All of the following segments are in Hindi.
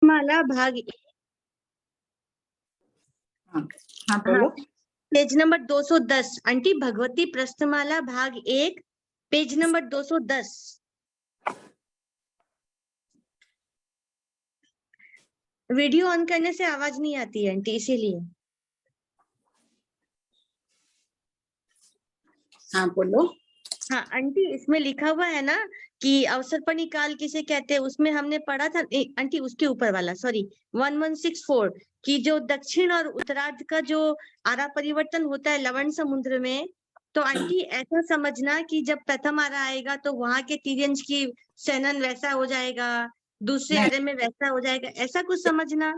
माला भाग हाँ हाँ बोलो। पेज नंबर 210 आंटी, भगवती प्रश्नमाला भाग 1 पेज नंबर 210। वीडियो ऑन करने से आवाज नहीं आती है आंटी, इसीलिए। हाँ बोलो। हाँ आंटी, इसमें लिखा हुआ है ना कि अवसर पर निकाल किसे कहते हैं, उसमें हमने पढ़ा था आंटी, उसके ऊपर वाला, सॉरी 1164 कि जो दक्षिण और उत्तरार्ध का जो आरा परिवर्तन होता है लवण समुद्र में, तो आंटी ऐसा समझना कि जब प्रथम आरा आएगा तो वहां के तिर्यंश की सैनन वैसा हो जाएगा, दूसरे आरे में वैसा हो जाएगा, ऐसा कुछ समझना।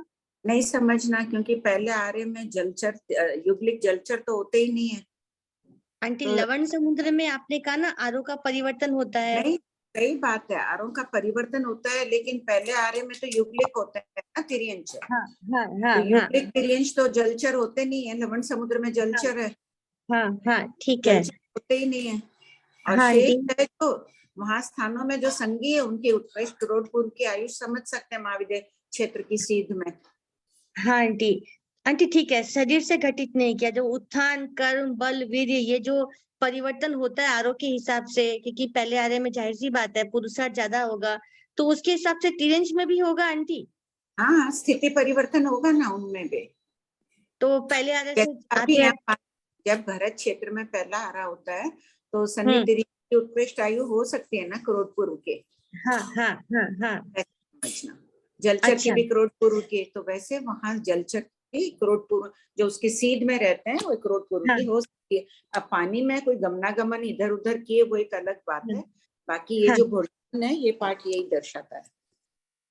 नहीं समझना, क्योंकि पहले आरे में जलचर युगलिक जलचर तो होते ही नहीं है आंटी तो। लवण समुद्र में आपने कहा ना आरो का परिवर्तन होता है। नहीं, सही बात है, आरों का परिवर्तन होता है, लेकिन पहले आरे में तो युगलिक होता है ना, तिर्यंश। हाँ हाँ हाँ तो युगलिक तिर्यंश तो जलचर होते नहीं है, लवण समुद्र में जलचर है। हाँ हाँ ठीक है। जलचर होते ही नहीं है। और हाँ शेष आंटी, है जो वहां स्थानों में जो संगी है, उनकी उत्कृष्ट करोड़ पूर्व की आयुष समझ सकते हैं महाविद्य क्षेत्र की सीध में। हाँ आंटी, आंटी ठीक है, शरीर से घटित नहीं किया, जो उत्थान कर्म बल वीर्य ये जो परिवर्तन होता है आरो के हिसाब से, क्योंकि पहले आरे में जाहिर सी बात है पुरुषार्थ ज्यादा होगा, तो उसके हिसाब से तिर्यंश में भी होगा आंटी। हाँ, स्थिति परिवर्तन होगा ना उनमें भी। तो पहले आरे से अभी आते हैं। यहाँ जब भरत क्षेत्र में पहला आरा होता है तो सन्नी तिर्यंश की उत्कृष्ट आयु हो सकती है ना करोड़ पूर्व के। हाँ हाँ हाँ हाँ समझना, जलचर की अच्छा भी करोड़ पूर्व के, तो वैसे वहां जलचर की करोड़ पूर्व जो उसकी सीध में रहते हैं वो करोड़ पूर्व हाँ की हो सकती है। अब पानी में कोई गमनागमन इधर उधर किए वो एक अलग बात है, बाकी ये हाँ जो घोषण है ये पाठ यही दर्शाता है।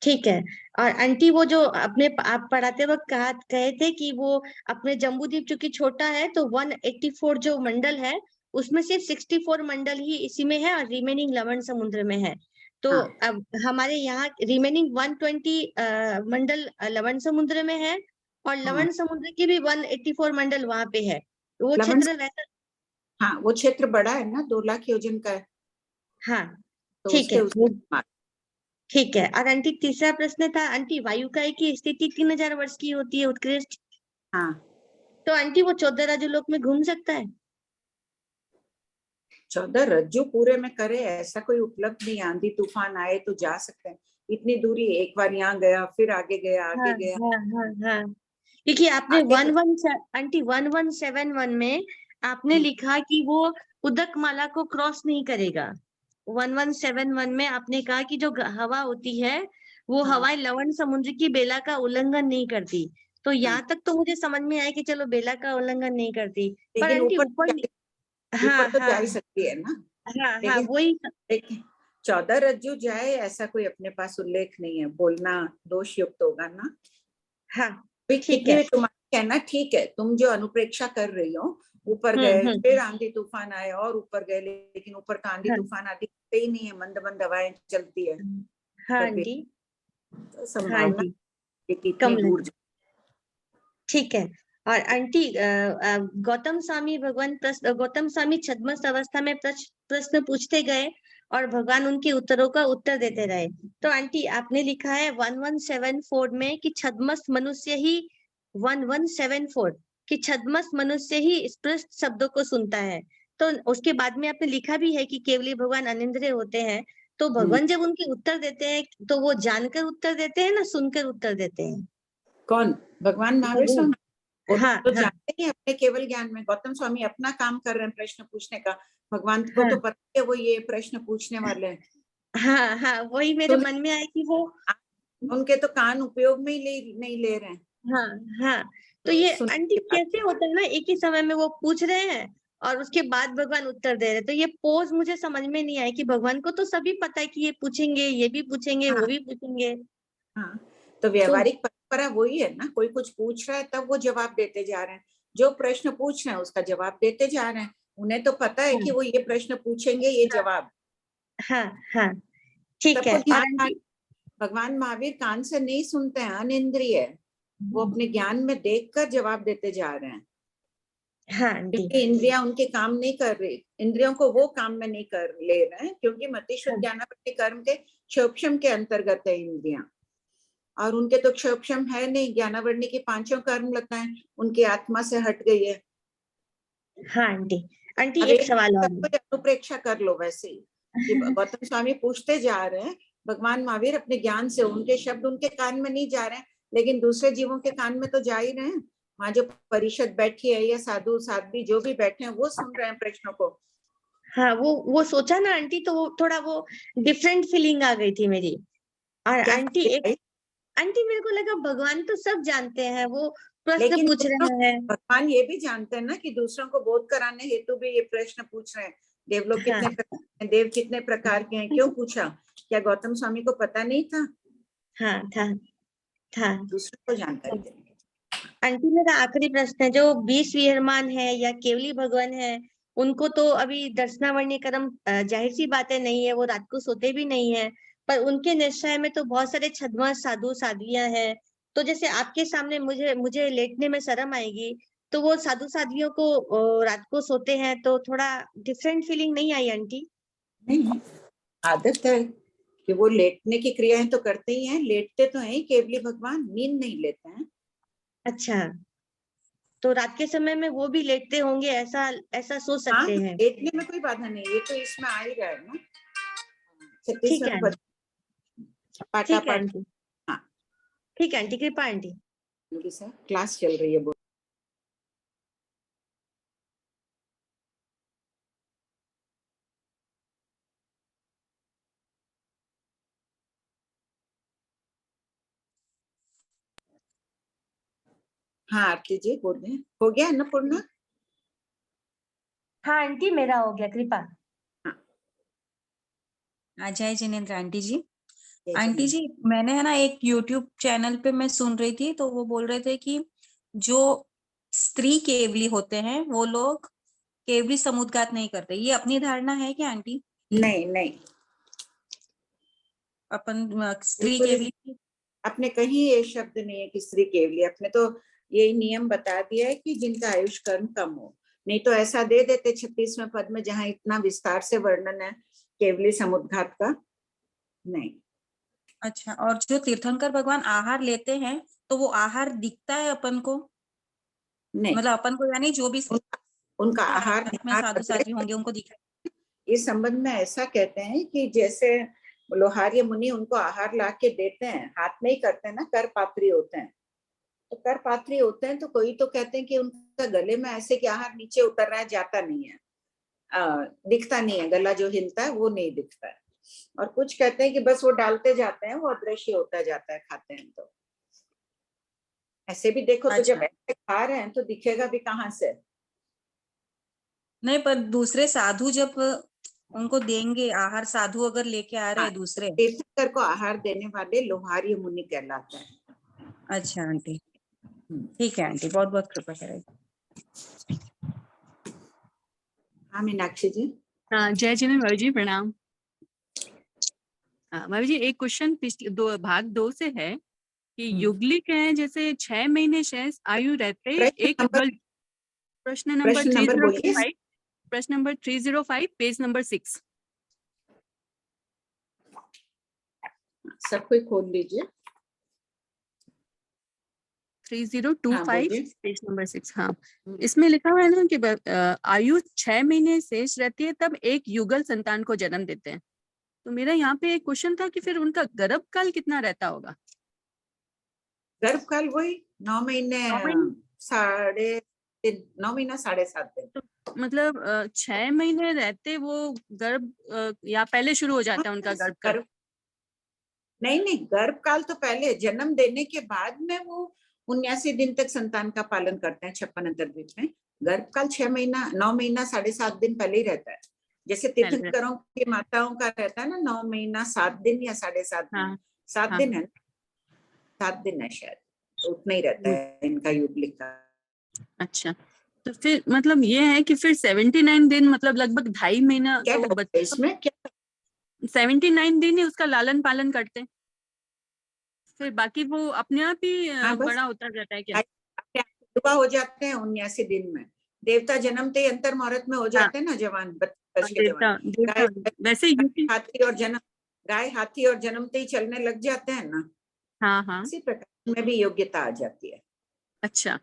ठीक है। और आंटी वो जो अपने आप पढ़ाते वक्त कहे थे कि वो अपने जम्बूद्वीप चूंकि छोटा है तो 184 जो मंडल है उसमें सिर्फ 64 मंडल ही इसी में है और रिमेनिंग लवण समुद्र में है। तो हाँ अब हमारे यहाँ रिमेनिंग 120 मंडल लवण समुद्र में है और हाँ लवण समुद्र की भी 184 मंडल वहां पे है, तो वो लवण, क्षेत्र वैसा। हाँ वो क्षेत्र बड़ा है ना, 2 लाख योजन का है, हाँ तो ठीक उसके है वो उसके ठीक है। और आंटी तीसरा प्रश्न था आंटी, वायुकाय की स्थिति 3000 वर्ष की होती है उत्कृष्ट, हाँ। तो आंटी वो 14 राज्यलोक में घूम सकता है। 14 रज्जु पूरे में करे ऐसा कोई उपलब्ध नहीं, आंधी तूफान आए तो जा सकते हैं, इतनी दूरी, एक बार यहाँ गया फिर आगे गया हाँ आगे गया हाँ हाँ हाँ क्योंकि आपने आगे। आंटी 1171 में आपने लिखा कि वो उदक माला को क्रॉस नहीं करेगा। 1171 में आपने कहा कि जो हवा होती है वो हाँ हवाएं लवण समुद्र की बेला का उल्लंघन नहीं करती, तो हाँ, यहाँ तक तो मुझे समझ में आया कि चलो बेला का उल्लंघन नहीं करती, पर लेकिन आंटी ऊपर ऊपर। हाँ ऊपर तो हाँ जा ही सकती है ना। हाँ हाँ लेकिन वही। देखिए, 14 रज्जु जाए ऐसा कोई अपने पास उल्लेख नहीं है, बोलना दोष युक्त होगा ना। हाँ ठीक कितनी है। भी तुम्हारा कहना ठीक है, तुम जो अनुप्रेक्षा कर रही हो, ऊपर गए हम्म। फिर आंधी तूफान आए और ऊपर गए, लेकिन ऊपर का आंधी हाँ तूफान आती ही नहीं है, मंद मंद हवाएं चलती है हाँ कभी, आंटी। तो हाँ संभावना आंटी है कि इतनी कम दूर ठीक है। और आंटी गौतम स्वामी भगवान गौतम स्वामी छद्मस्त अवस्था में प्रश्न पूछते गए और भगवान उनके उत्तरों का उत्तर देते रहे, तो आंटी आपने लिखा है 1174 में कि छद्मस्त मनुष्य ही 1174 कि छद्मस्त मनुष्य ही स्पष्ट शब्दों को सुनता है, तो उसके बाद में आपने लिखा भी है कि केवली भगवान अनिंद्रिय होते हैं, तो भगवान जब उनके उत्तर देते हैं तो वो जानकर उत्तर देते हैं ना सुनकर उत्तर देते हैं। कौन? भगवान महावीर भगवान। स्वामी, वो हाँ तो हाँ जानते ही अपने केवल ज्ञान में, गौतम स्वामी अपना काम कर रहे हैं प्रश्न पूछने का, भगवान को हाँ तो पता है वो ये प्रश्न पूछने वाले हैं। हाँ हाँ वही मेरे तो मन में आया कि वो। उनके तो कान उपयोग में ही नहीं ले रहे हैं, हाँ हाँ तो तो ये सुनने आंटी की बात कैसे होता है ना, एक ही समय में वो पूछ रहे हैं और उसके बाद भगवान उत्तर दे रहे हैं, तो ये पोज मुझे समझ में नहीं आई कि भगवान को तो सभी पता है कि ये पूछेंगे ये भी पूछेंगे वो हाँ भी पूछेंगे। हाँ, तो तो व्यवहारिक परंपरा वही है ना, कोई कुछ पूछ रहा है तब वो जवाब देते जा रहे हैं, जो प्रश्न पूछ रहे हैं उसका जवाब देते जा रहे हैं, उन्हें तो पता है कि हाँ वो ये प्रश्न पूछेंगे, ये हाँ जवाब हाँ हाँ ठीक है। सबको और ध्यान। आंटी भगवान महावीर कान से नहीं सुनते हैं, अनिंद्रिय है, वो अपने ज्ञान में देखकर जवाब देते जा रहे हैं, हाँ आंटी क्योंकि इंद्रियां उनके काम नहीं कर रही, इंद्रियों को वो काम में नहीं कर ले रहे हैं, क्योंकि मतिष्ठ हाँ ज्ञानापत्ति कर्म के क्षोभम के अंतर्गत है इंद्रियां। और उनके तो क्षोभम है नहीं, ज्ञानावरणी की पांचों कर्म लताएं उनकी आत्मा से हट गई है। हाँ आंटी, आंटी अब एक एक सवाल और सब कुछ अनुप्रेक्षा कर लो वैसे ही कि है। गौतम स्वामी पूछते जा रहे हैं, भगवान महावीर अपने ज्ञान से, उनके शब्द उनके कान में नहीं जा रहे हैं, लेकिन दूसरे जीवों के कान में तो जा ही रहे हैं। वहां जो परिषद बैठी है या साधु साध्वी जो भी बैठे हैं वो सुन रहे हैं प्रश्नों को। हाँ वो सोचा ना आंटी, तो वो थोड़ा वो डिफरेंट फीलिंग आ गई थी मेरी। और क्या आंटी एक, भाई? आंटी मेरे को लगा भगवान तो सब जानते हैं, वो प्रश्न लेकिन पूछ रहे हैं। भगवान ये भी जानते हैं ना कि दूसरों को बोध कराने हेतु भी ये प्रश्न पूछ रहे हैं। देवलोक हाँ कितने प्रकार हैं, देव कितने प्रकार के हैं, क्यों पूछा? क्या गौतम स्वामी को पता नहीं था? हाँ था। दूसरों को जानकारी देने। आंटी मेरा आखिरी प्रश्न है, जो 20 विहरमान है या केवली भगवान है, उनको तो अभी दर्शनावरणी कर्म जाहिर सी बातें नहीं है, वो रात को सोते भी नहीं है, पर उनके निश्चय में तो बहुत सारे छद्म साधु साध्वियां हैं। तो जैसे आपके सामने मुझे मुझे लेटने में शर्म आएगी, तो वो साधु साध्वियों को रात को सोते हैं तो थोड़ा डिफरेंट फीलिंग नहीं आई आंटी? नहीं, आदत है कि वो लेटने की क्रियाएं तो करते ही हैं, लेटते तो हैं केवली भगवान, नींद नहीं लेते हैं। अच्छा, तो रात के समय में वो भी लेटते होंगे, ऐसा ऐसा सोच हाँ, सकते हैं। लेटने में कोई बाधा नहीं, ये तो इसमें आ ही रहा है ना, ठीक 36वां है पद, आंटी, पाटा ठीक है पाठ। आंटी, हाँ, ठीक है आंटी, कृपा आंटी। सर क्लास चल रही है। हाँ आरती जी बोलिए, हो गया अन्नपूर्णा? हाँ आंटी मेरा हो गया, कृपा। जय जिनेन्द्र आंटी जी। जय आंटी जिनेन्द्र। जी मैंने है ना एक YouTube चैनल पे मैं सुन रही थी, तो वो बोल रहे थे कि जो स्त्री केवली होते हैं वो लोग केवली समुद्घात नहीं करते। ये अपनी धारणा है क्या आंटी? नहीं नहीं, अपन स्त्री बिल्कुल केवली। आपने कहीं ये शब्द नहीं है कि स्त्री केवली, अपने तो यही नियम बता दिया है कि जिनका आयुष कर्म कम हो, नहीं तो ऐसा दे देते 36वें पद में जहां इतना विस्तार से वर्णन है केवली समुद्घात का। नहीं अच्छा, और जो तीर्थंकर भगवान आहार लेते हैं तो वो आहार दिखता है अपन को? नहीं, मतलब अपन को यानी जो भी उनका आहार साथ में निहार साधु अग्रज साध्वी होंगे उनको दिखा। इस संबंध में ऐसा कहते हैं कि जैसे लोहार्य मुनि उनको आहार ला के देते हैं, हाथ में ही करते हैं ना, कर पात्री होते हैं, तो कर पात्री होते हैं, तो कोई तो कहते हैं कि उनका गले में ऐसे कि आहार नीचे उतर रहा है, जाता नहीं है, दिखता नहीं है, गला जो हिलता है वो नहीं दिखता है। और कुछ कहते हैं कि बस वो डालते जाते हैं, वो अदृश्य होता जाता है खाते हैं। तो ऐसे भी देखो तो जब अच्छा, ऐसे खा रहे हैं तो दिखेगा भी कहाँ से? नहीं पर दूसरे साधु जब उनको देंगे आहार, साधु अगर लेके आ रहे हाँ, हैं दूसरे। तीर्थंकर को आहार देने वाले लोहार्य मुनि कहलाते हैं। अच्छा आंटी, ठीक है आंटी, बहुत बहुत कृपा करेगी। हाँ मीनाक्षी जी। हाँ जय जिनेन्द्र भाभी जी, प्रणाम। भाभी जी एक क्वेश्चन पिछले भाग 2 से है कि युगलिक है, जैसे 6 महीने शेष आयु रहते प्रश्न एक नंबर, प्रश्न नंबर प्रश्न नंबर बोलिए। 305, प्रश्न नंबर 305, पेज नंबर 6। सब कोई खोल लीजिए। 3025 बोलिए। Page number 6। हाँ, इसमें लिखा हुआ है ना कि आयु 6 महीने शेष रहती है तब एक युगल संतान को जन्म देते हैं। तो मेरा यहाँ पे एक क्वेश्चन था कि फिर उनका गर्भकाल कितना रहता होगा? गर्भकाल वही 9 महीने, 9 महीने, 9 महीना 7.5 दिन। तो मतलब 6 महीने रहते वो गर्भ, या पहले शुरू हो जाता है उनका गर्भकाल? नहीं नहीं, गर्भकाल तो पहले, जन्म देने के बाद में वो 79 दिन तक संतान का पालन करते हैं 56 अंतर्द्वीप में। गर्भकाल 6 महीना 9 महीना 7.5 दिन पहले ही रहता है, जैसे तीर्थंकरों की माताओं का रहता है ना 9 महीना 7 दिन या 7.5 दिन। हाँ 7 हाँ, दिन है, 7 दिन है शायद, तो उतना ही रहता है इनका युगलिक का। अच्छा, तो फिर मतलब ये है कि फिर 79 दिन, मतलब लगभग 2.5 महीना क्या तो करते हैं बच्चा, इसमें क्या? 79 दिन ही उसका लालन पालन करते हैं, फिर बाकी वो अपने आप ही हाँ बस बड़ा होता जाता है क्या? अपने आप युवा हो जाते हैं 79 दिन में। देवता जन्मते ही अंतर मुहूर्त में हो हाँ, जाते हैं ना जवान, 32 वर्ष के जवान। देवता देवता गाय वैसे यूपी। हाथी और जन्म, गाय हाथी और जन्मते ही चलने लग जाते हैं ना। हाँ हाँ, इसी प्रकार में भी योग्यता आ जाती है। अच्छा,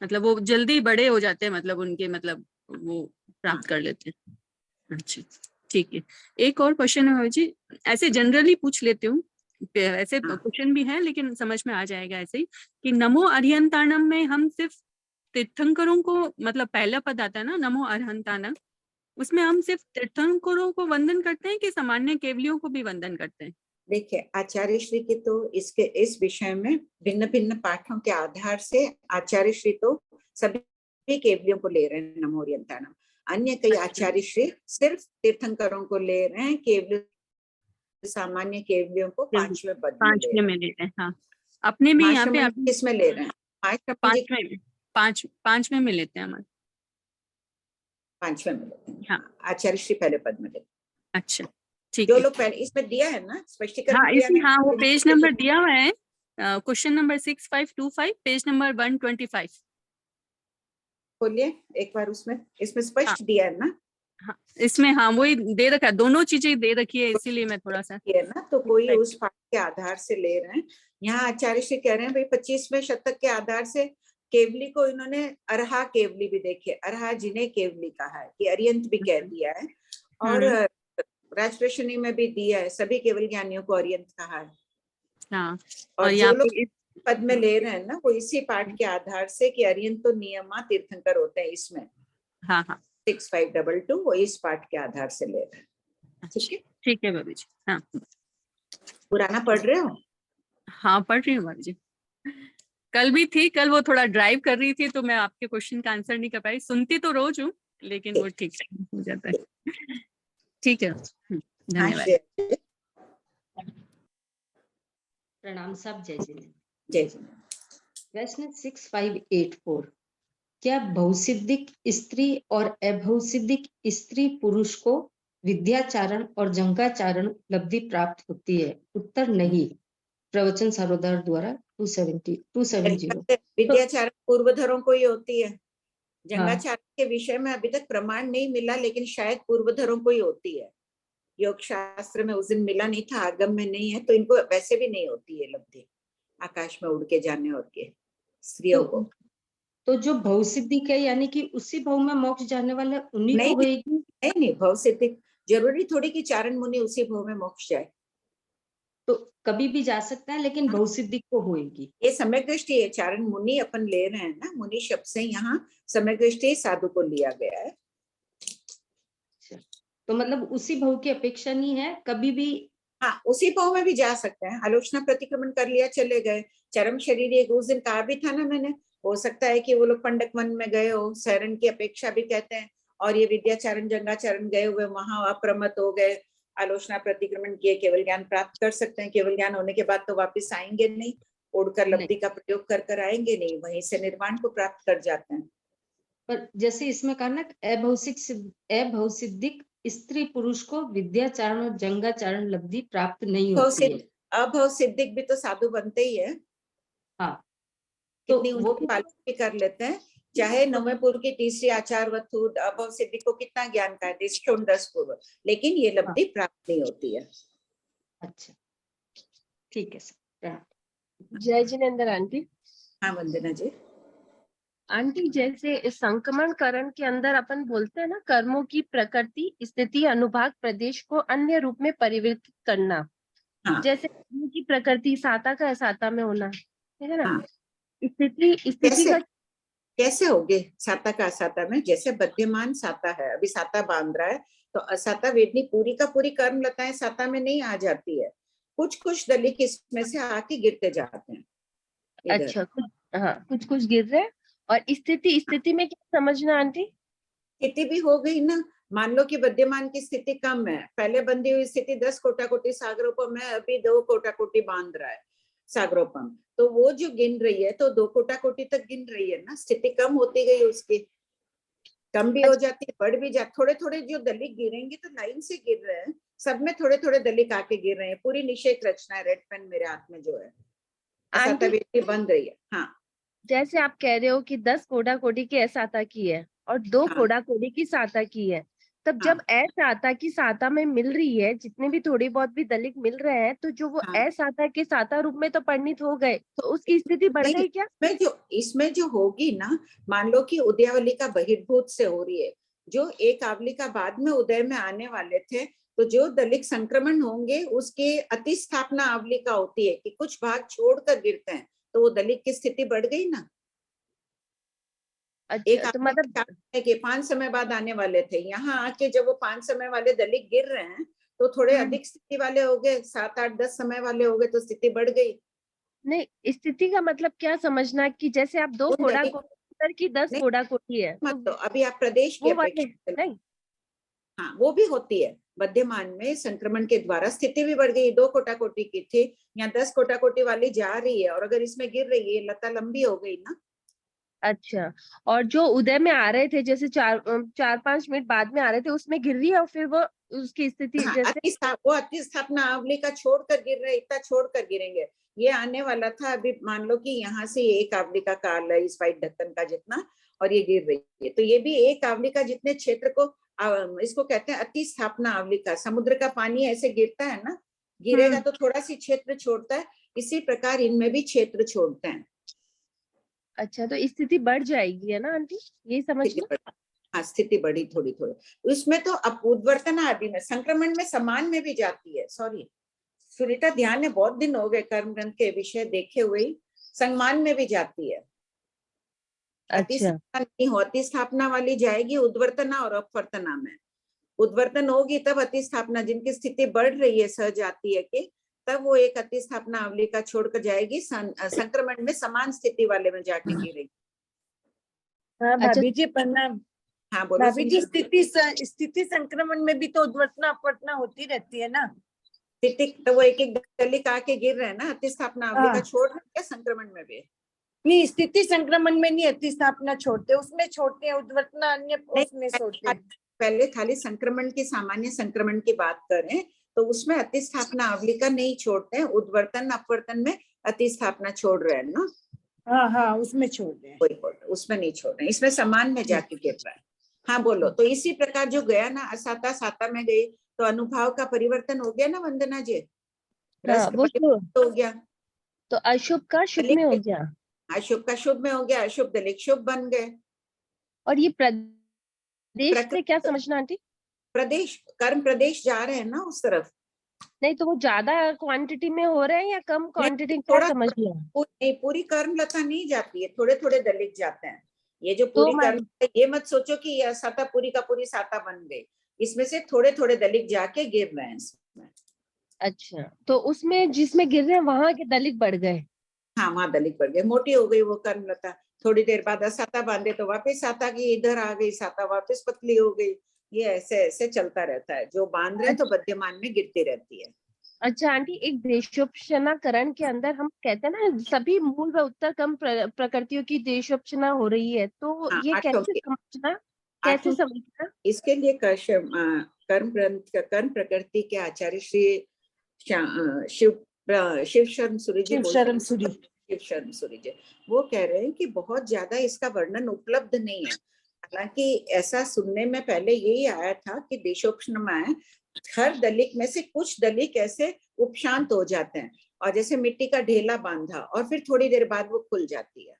मतलब वो जल्दी बड़े हो जाते हैं, मतलब उनके मतलब वो प्राप्त कर लेते हैं। अच्छा, ठीक है। एक और क्वेश्चन है बाबू जी, ऐसे जनरली पूछ लेती हूँ, ऐसे हाँ। क्वेश्चन भी है लेकिन समझ में आ जाएगा ऐसे ही, कि नमो अरिहंताणम में हम सिर्फ तीर्थंकरों को, मतलब पहला पद आता है ना नमो अरिहंताणम, उसमें हम सिर्फ तीर्थंकरों को वंदन करते हैं कि सामान्य केवलियों को भी वंदन करते हैं? देखिए, आचार्य श्री की तो इस विषय में भिन्न भिन्न पाठों के आधार से आचार्य श्री तो सभी केवलियों को ले रहे हैं नमो अरिहंताणम। अन्य कई अच्छा। आचार्य श्री सिर्फ तीर्थंकरों को ले रहे हैं, केवल सामान्य केवलियों को पांचवें पद में ले पांचवें रहे में लेते हैं, हाँ। अपने भी हैं। यहाँ पे महाश्रमण अभी किस में ले रहे हैं? महाश्रमण जी पांचवें में, पांचवें में लेते हैं हमारे। पांचवें में लेते हैं। हाँ। आचार्य श्री पहले पद में लेते हैं। अच्छा, ठीक जो है। लोग पहले इसमें दिया है ना, स्पष्टीकरण हाँ दिया है। हाँ, वो पेज नंबर दिया हुआ है, क्वेश्चन नंबर 6525, पेज नंबर 125। खोलिए एक बार, उसमें इसमें हाँ स्पष्ट दिया है ना। हाँ, इसमें हाँ वही दे रखा है, दोनों चीजें दे रखी है, इसीलिए मैं थोड़ा सा है ना, तो कोई उस पाठ के आधार से ले रहे हैं। यहाँ आचार्य श्री कह रहे हैं भाई 25वें शतक के आधार से केवली को इन्होंने अरहा केवली भी देखी है, अरहा जिन्हें केवली कहा है, कि अरियंत भी कह दिया है, और राजप्रश्नी में भी दिया है, सभी केवल ज्ञानियों को अरियंत कहा है। हाँ, और और जो यहाँ लोग पे पद में ले रहे हैं ना, वो इसी पाठ के आधार से कि अरियंत तो नियमा तीर्थंकर होते हैं, इसमें हाँ हाँ 6522 वो इस पाठ के आधार से ले रहे हैं। ठीक है, ठीक है बाबू जी। हाँ पुराना पढ़ रहे हो? हाँ, पढ़ रही हूँ बाबू जी। कल भी थी, कल वो थोड़ा ड्राइव कर रही थी तो मैं आपके क्वेश्चन का आंसर नहीं कर पाई, सुनती तो रोज हूँ लेकिन वो ठीक हो जाता है। ठीक है, हाँ, धन्यवाद। जय प्रणाम सब, जय जिनेन्द्र। जय। प्रश्न 6584, क्या बहुसिद्धिक स्त्री और अभौसिद्धिक स्त्री पुरुष को विद्याचारण और जंगाचारण उपलब्धि प्राप्त होती है? उत्तर नहीं। प्रवचन सारोद्धार द्वारा 270। विद्याचारण पूर्वधरों को ही होती है। हाँ, जंगाचारण के विषय में अभी तक प्रमाण नहीं मिला, लेकिन शायद पूर्वधरों को ही होती है। योग शास्त्र में उस दिन मिला नहीं था, आगम में नहीं है, तो इनको वैसे भी नहीं होती है लब्धि, आकाश में उड़ के जाने और के स्त्रियों को। तो जो भव सिद्धिक है, यानी कि उसी भव में मोक्ष जाने वाले उन्हीं को नहीं होएगी? नहीं, भव सिद्धि जरूरी थोड़ी कि चारण मुनि उसी भव में मोक्ष जाए। तो कभी भी जा सकता है, लेकिन भव सिद्धिक को होएगी। ये सम्यक दृष्टि है, चारण मुनि अपन ले रहे हैं ना, मुनि शब्द से यहाँ सम्यक दृष्टि साधु को लिया गया है। तो मतलब उसी भव की अपेक्षा नहीं है, कभी भी। हाँ, उसी भाव में भी जा सकते हैं। आलोचना प्रतिक्रमण कर लिया, चले गए। चरम शरीर एक उस दिन कहा भी था ना मैंने, हो सकता है कि वो लोग पंडक वन में गए हो, शरण की अपेक्षा भी कहते हैं, और ये विद्याचारण जंगाचारण गए हुए वहां अप्रमत हो गए, आलोचना प्रतिक्रमण किए, केवल ज्ञान प्राप्त कर सकते हैं। केवल ज्ञान होने के बाद तो वापिस आएंगे नहीं, उड़कर लब्धि का प्रयोग कर कर आएंगे नहीं, वहीं से निर्वाण को प्राप्त कर जाते हैं। पर जैसे इसमें कहा ना, अभौसिद्धिक स्त्री पुरुष को विद्याचारण और जंगाचारण लब्धि प्राप्त नहीं होती है। अभव सिद्धिक भी तो साधु बनते ही है। हाँ, तो कितनी वो उनकी पालना भी कर लेते हैं, चाहे नौवें पूर्व की तीसरी आचार वस्तु अभव सिद्धि को कितना ज्ञान का है, 10 पूर्व, लेकिन ये लब्धि प्राप्त नहीं होती है। अच्छा, ठीक है सर। जय जिनेन्द्र आंटी। हाँ वंदना जी। आंटी, जैसे संक्रमण करण के अंदर अपन बोलते हैं ना, कर्मों की प्रकृति स्थिति अनुभाग प्रदेश को अन्य रूप में परिवर्तित करना। हाँ जैसे कर्म की प्रकृति साता का असाता में होना, ठीक है ना। हाँ। स्थिति का कैसे होगे साता का असाता में? जैसे बद्यमान साता है, अभी साता बांध रहा है, तो असाता वेदनी पूरी का पूरी कर्म लताएं साता में नहीं आ जाती है, कुछ कुछ दलिक इसमें से आके गिरते जाते हैं इधर। अच्छा, कुछ कुछ गिर रहे हैं। और स्थिति में क्या समझना आंटी? स्थिति भी हो गई ना, मान लो कि बद्यमान की स्थिति कम है, पहले बंधी हुई स्थिति 10 कोटि सागरोपम है, अभी 2 कोटि बांध रहा है सागरोपम, तो वो जो गिन रही है तो 2 कोटि तक गिन रही है ना, स्थिति कम होती गई उसकी, कम भी हो जाती है, बढ़ भी जाती, थोड़े थोड़े जो दलिक गिरेंगे तो लाइन से गिर रहे हैं, सब में थोड़े थोड़े दलिक आके गिर रहे हैं। पूरी निषेक रचना है, रेड पेन मेरे हाथ में जो है, असाता वेदी बंद रही है। हाँ, जैसे आप कह रहे हो कि 10 कोड़ा कोड़ी की असाता की है और 2 हाँ। कोड़ा कोड़ी की साता की है, तब हाँ। जब असाता की साता में मिल रही है, जितने भी थोड़ी बहुत भी दलित मिल रहे हैं, तो जो वो हाँ। असाता के साता रूप में तो परिणित हो गए, तो उसकी स्थिति बढ़ नहीं, गई क्या? इसमें जो होगी ना, मान लो कि उदयावली का बहिर्भूत से हो रही है, जो एक आवली का बाद में उदय में आने वाले थे, तो जो दलित संक्रमण होंगे उसके अतिस्थापना आवली का होती है कि कुछ भाग छोड़कर गिरते हैं, तो वो दलित की स्थिति बढ़ गई ना। एक अच्छा, तो आवली मतलब के 5 समय बाद आने वाले थे, यहाँ आके जब वो 5 समय वाले दलित गिर रहे हैं, तो थोड़े अधिक स्थिति वाले हो गए, 7, 8, 10 समय वाले हो गए, तो स्थिति बढ़ गई। नहीं, स्थिति का मतलब क्या समझना कि जैसे आप 2 उन कोड़ा दलित कोटी की 10 नहीं, कोड़ा कोटी है, मत तो तो अभी आप प्रदेश की वो वाले अपेक्षा, नहीं। हाँ वो भी होती है। मध्यमान में संक्रमण के द्वारा स्थिति भी बढ़ गई, 2 कोटा कोटी की थी, यहाँ 10 कोटा कोटी वाली जा रही है, और अगर इसमें गिर रही है, लता लंबी हो गई ना। अच्छा, और जो उदय में आ रहे थे, जैसे 4-5 मिनट बाद में आ रहे थे, उसमें गिर रही है और फिर वो उसकी स्थिति हाँ, जैसे वो अतिस्थापना आवली का छोड़कर गिर रहे, इतना छोड़कर गिरेंगे। ये आने वाला था, अभी मान लो कि यहाँ से एक आवली का काल है इस वाइट ढक्कन का जितना, और ये गिर रही है, तो ये भी एक आवली का जितने क्षेत्र को, इसको कहते हैं अतिस्थापना आवली का। समुद्र का पानी ऐसे गिरता है ना, गिरेगा तो थोड़ा सी क्षेत्र छोड़ता है, इसी प्रकार इनमें भी क्षेत्र छोड़ते हैं। अच्छा, तो स्थिति बढ़ जाएगी, है ना आंटी, यही समझना। हाँ, स्थिति बढ़ी थोड़ी थोड़ी। उसमें तो अब उद्वर्तना आदि में, संक्रमण में समान में भी जाती है। सॉरी सुनीता, ध्यान है, बहुत दिन हो गए कर्म ग्रंथ के विषय देखे हुए, सम्मान में भी जाती है। अच्छा, अतिस्थापना वाली जाएगी उद्वर्तना और अपवर्तना में। उद्वर्तन होगी तब अतिस्थापना, जिनकी स्थिति बढ़ रही है सहजातीय के, तब वो एक अतिस्थापना आवली का छोड़कर जाएगी, संक्रमण में समान स्थिति वाले में जाके गिरेगी। हाँ अच्छा, भाभी जी प्रणाम। हाँ बोलो भाभी जी, सुनीता। स्थिति संक्रमण में भी तो उद्वर्तना अपवर्तना होती रहती है ना। स्थिति तो वो एक एक दलित आके गिर रहे हैं ना, अतिस्थापना आवली का हाँ। छोड़ रहे हैं क्या संक्रमण में भी? नहीं, स्थिति संक्रमण में नहीं अतिस्थापना छोड़ते, उसमें छोड़ते हैं, उद्वर्तना अन्य नहीं, उसमें छोड़ते हैं। पहले खाली संक्रमण की, सामान्य संक्रमण की बात करें तो उसमें अतिस्थापना आवली का नहीं छोड़ते हैं, उद्वर्तन अपवर्तन में अतिस्थापना छोड़ रहे हैं ना। हाँ हाँ, उसमें छोड़ रहे हैं। उसमें नहीं छोड़ रहे हैं, इसमें समान में जाके गिर रहा है। हाँ बोलो। तो इसी प्रकार जो गया ना, असाता साता में गई, तो अनुभाव का परिवर्तन हो गया ना वंदना जी, हाँ, रस का वो परिवर्तन हो गया, तो अशुभ का शुभ में हो गया, अशुभ का शुभ में हो गया, अशुभ दलित शुभ बन गए। और ये प्रदेश से क्या समझना आंटी? प्रदेश, कर्म प्रदेश जा रहे हैं ना उस तरफ। नहीं, तो वो ज्यादा क्वांटिटी में हो रहे हैं या कम क्वांटिटी, क्या थोड़ा समझना? नहीं, पूरी कर्म लता नहीं जाती है, थोड़े थोड़े दलित जाते हैं। ये जो तो पूरी कर्म, ये मत सोचो कि यह साता पूरी का पूरी साता बन गई, इसमें से थोड़े थोड़े दलित जाके गिर रहे हैं इसमें। अच्छा, तो उसमें जिसमें गिर रहे हैं वहां के दलित बढ़ गए। हाँ, वहां दलित बढ़ गए, मोटी हो गई वो कर्म लता। थोड़ी देर बाद साता बांधे तो वापस साता की इधर आ गई, साता वापस पतली हो गई। ये ऐसे ऐसे चलता रहता है, जो बांध रहे हैं तो बद्यमान में गिरती रहती है। अच्छा आंटी, एक देशोपशनाकरण के अंदर हम कहते हैं ना, सभी मूल व उत्तर कम प्रकृतियों की देशोपशना हो रही है, तो हाँ, ये आठों कैसे की, समझना, कैसे आठों समझना? इसके लिए कर्म ग्रंथ कर्म प्रकृति के आचार्य श्री शिव शरण सूरी जी शिव बोलते शरण हैं, सूरी। शिव शरण सूरी जी, वो कह रहे हैं कि बहुत ज्यादा इसका वर्णन उपलब्ध नहीं है। हालांकि ऐसा सुनने में पहले यही आया था कि देशोपशनमा हर दलित में से कुछ दलित ऐसे उपशांत हो जाते हैं, और जैसे मिट्टी का ढेला बांधा और फिर थोड़ी देर बाद वो खुल जाती है,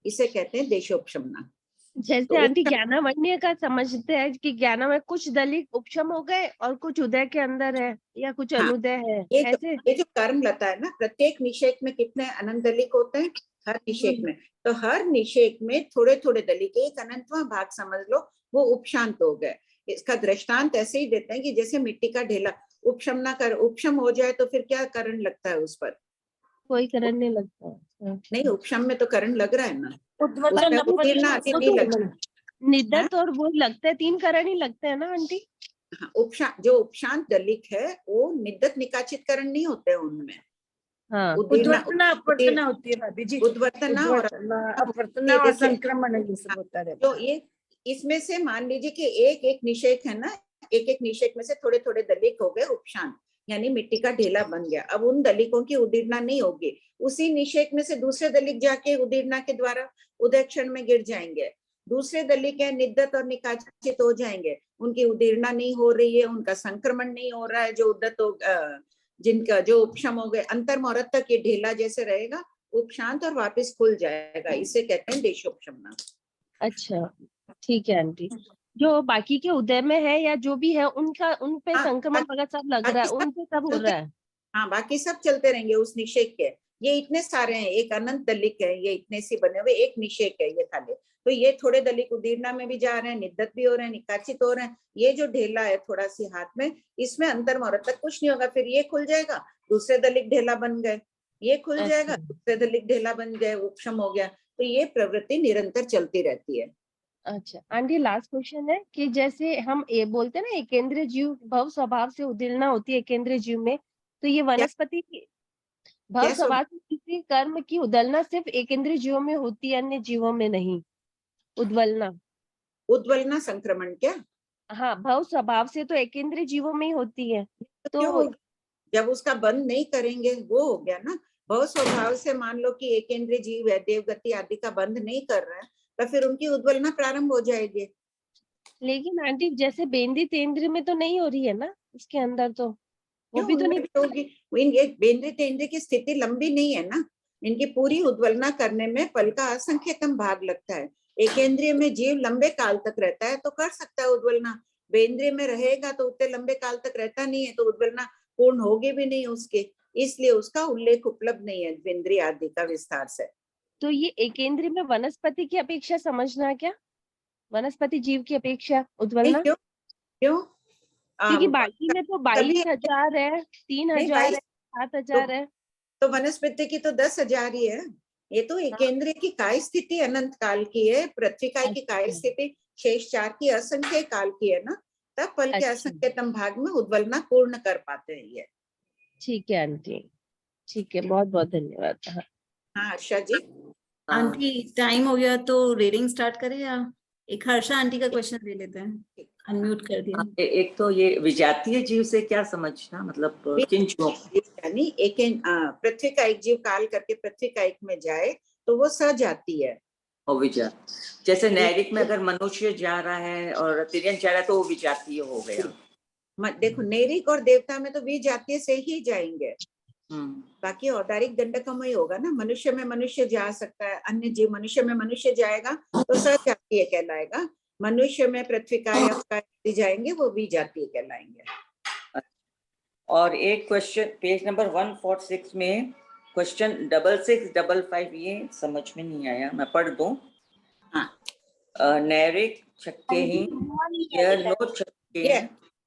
इसे कहते हैं देशोपशमना। जैसे तो आंटी ज्ञानावन्य का समझते हैं कि ज्ञाना में कुछ दलित उपशम हो गए और कुछ उदय के अंदर है या कुछ हाँ, अनुदय है, ऐसे। ये जो कर्म लता है ना, प्रत्येक निषेक में कितने अनंत दलित होते हैं? हर निषेक में, तो हर निषेक में थोड़े थोड़े दलित, एक अनंतवां भाग समझ लो, वो उपशांत हो गए। इसका दृष्टांत ऐसे ही देते हैं कि जैसे मिट्टी का ढेला उपशम हो जाए तो फिर क्या करण लगता है उस पर? कोई करंट नहीं लगता। नहीं, उपशम में तो करण लग रहा है ना, उद्वर्तन उसमें उदीर्णा आदि नहीं लगता। निदत और वो लगता है, 3 करण ही लगते हैं ना आंटी? हाँ, जो उपशांत दलित है वो निदत निकाचित करण नहीं होते हैं उनमें। हाँ, उद्वर्तना अपवर्तना होती है भाभी जी। उद्वर्तना और अपवर्तना और संक्रमण ये सब होता रहता तो है। ये इसमें से मान लीजिए कि एक एक निषेक है ना, एक एक निषेक में से थोड़े थोड़े दलित हो गए उपशांत, यानी मिट्टी का ढेला बन गया। अब उन दलितों की उदीर्णा नहीं होगी, उसी निषेक में से दूसरे दलित जाके उदीर्णा के द्वारा उदय क्षण में गिर जाएंगे, दूसरे दलित के निदत और निकाचित हो जाएंगे, उनकी उदीर्णा नहीं हो रही है, उनका संक्रमण नहीं हो रहा है, जो उद्दत हो जिनका जो उपशम हो गए, अंतर मुहूर्त तक ये ढीला जैसे रहेगा, उपशांत और वापस खुल जाएगा, इसे कहते हैं देशोपशमना। अच्छा, ठीक है आंटी। जो बाकी के उदय में है या जो भी है उनका, उन पे हाँ, संक्रमण वगैरह सब लग रहा है, बाकी सब उनसे सब हो चलते- रहा है। हाँ, बाकी सब चलते रहेंगे उस निषेक के। ये इतने सारे हैं, एक अनंत दलिक है, ये इतने सी बने हुए, एक निषेक है ये खाली। तो ये थोड़े दलिक उदीर्णा में भी जा रहे हैं, निद्दत भी हो रहे हैं, निकाचित हो रहे हैं। ये जो ढेला है थोड़ा सी हाथ में, इसमें अंतर मुहूर्त तक कुछ नहीं होगा, फिर ये खुल जाएगा, दूसरे दलिक ढेला बन गए, ये खुल जाएगा, अच्छा। दूसरे दलिक ढेला बन गए, उपशम हो गया। तो ये प्रवृत्ति निरंतर चलती रहती है। अच्छा आंटी, लास्ट क्वेश्चन है कि जैसे हम ये बोलते हैं ना, एकेंद्रीय जीव भव स्वभाव से उदीर्णा होती है एकेंद्रीय जीव में, तो ये वनस्पति की भव क्या स्वभाव से किसी कर्म की उदलना सिर्फ एकेंद्रीय जीवों में होती है, अन्य जीवों में नहीं। उद्वलना, उद्वलना संक्रमण क्या? हाँ, भव स्वभाव से तो एकेंद्रीय जीवों में ही होती है। तो तो क्यों होगी? जब उसका बंद नहीं करेंगे वो हो गया ना। बहुत स्वभाव से मान लो कि एकेंद्रीय जीव है, देवगति आदि का बंद नहीं कर रहे हैं, तो फिर उनकी उद्वलना प्रारंभ हो जाएगी। लेकिन आंटी जैसे बेंद्री तेंद्री में तो नहीं हो रही है ना, उसके अंदर तो वो क्यों भी तो उनमें नहीं। होगी? ये बेंद्री तेंद्री की स्थिति लंबी नहीं है ना, इनकी पूरी उद्वलना करने में फल का असंख्यतम भाग लगता है। एकेंद्रीय में जीव लंबे काल तक रहता है तो कर सकता है उद्वलना, बेंद्रीय में रहेगा तो उतने लंबे काल तक रहता नहीं है, तो उद्वलना पूर्ण होगी भी नहीं उसके, इसलिए उसका उल्लेख उपलब्ध नहीं है बेंद्रीय आदि का विस्तार से। तो ये एकेंद्रीय में वनस्पति की अपेक्षा समझना क्या, वनस्पति जीव की अपेक्षा नहीं, उद्वलना? क्यों क्यों? क्योंकि बाकी में तो कभी 22,000 है, नहीं 3,000 है, 7,000 है। तो वनस्पति की तो 10,000 ही है। ये तो एकेंद्रीय की काय स्थिति अनंत काल की है, पृथ्वी काय की काय अच्छा। स्थिति शेष 4 की असंख्य काल की है ना, तब फल के अच्छा। असंख्यतम भाग में उद्वलना पूर्ण कर पाते हैं ये। ठीक है आंटी, ठीक है, बहुत बहुत धन्यवाद। हाँ। हाँ हर्षा जी। आंटी टाइम हो गया तो रीडिंग स्टार्ट करें या एक हर्षा आंटी का क्वेश्चन ले लेते हैं, अनम्यूट कर दिया। एक तो ये विजातीय जीव से क्या समझना, मतलब किन जीवों को? यानी पृथ्वी का एक जीव काल करके पृथ्वी का एक में जाए तो वो सजाती है। और विजात, जैसे नैरिक में अगर मनुष्य जा रहा है और तिर्यन जा रहा है तो वो विजातीय हो गया। देखो नैरिक और देवता में तो विजातीय से ही जाएंगे, बाकी औदारिक दंडकम ही होगा ना। मनुष्य में मनुष्य जा सकता है, अन्य जीव मनुष्य में मनुष्य जाएगा तो सजातीय कहलाएगा, मनुष्य में पृथ्वी का जाएंगे वो विजातीय कहलाएंगे। और एक क्वेश्चन पेज नंबर 146 में क्वेश्चन 6655, ये समझ में नहीं आया, मैं पढ़ दूं। हाँ नैरिक छक्के ही यह नो छक्के।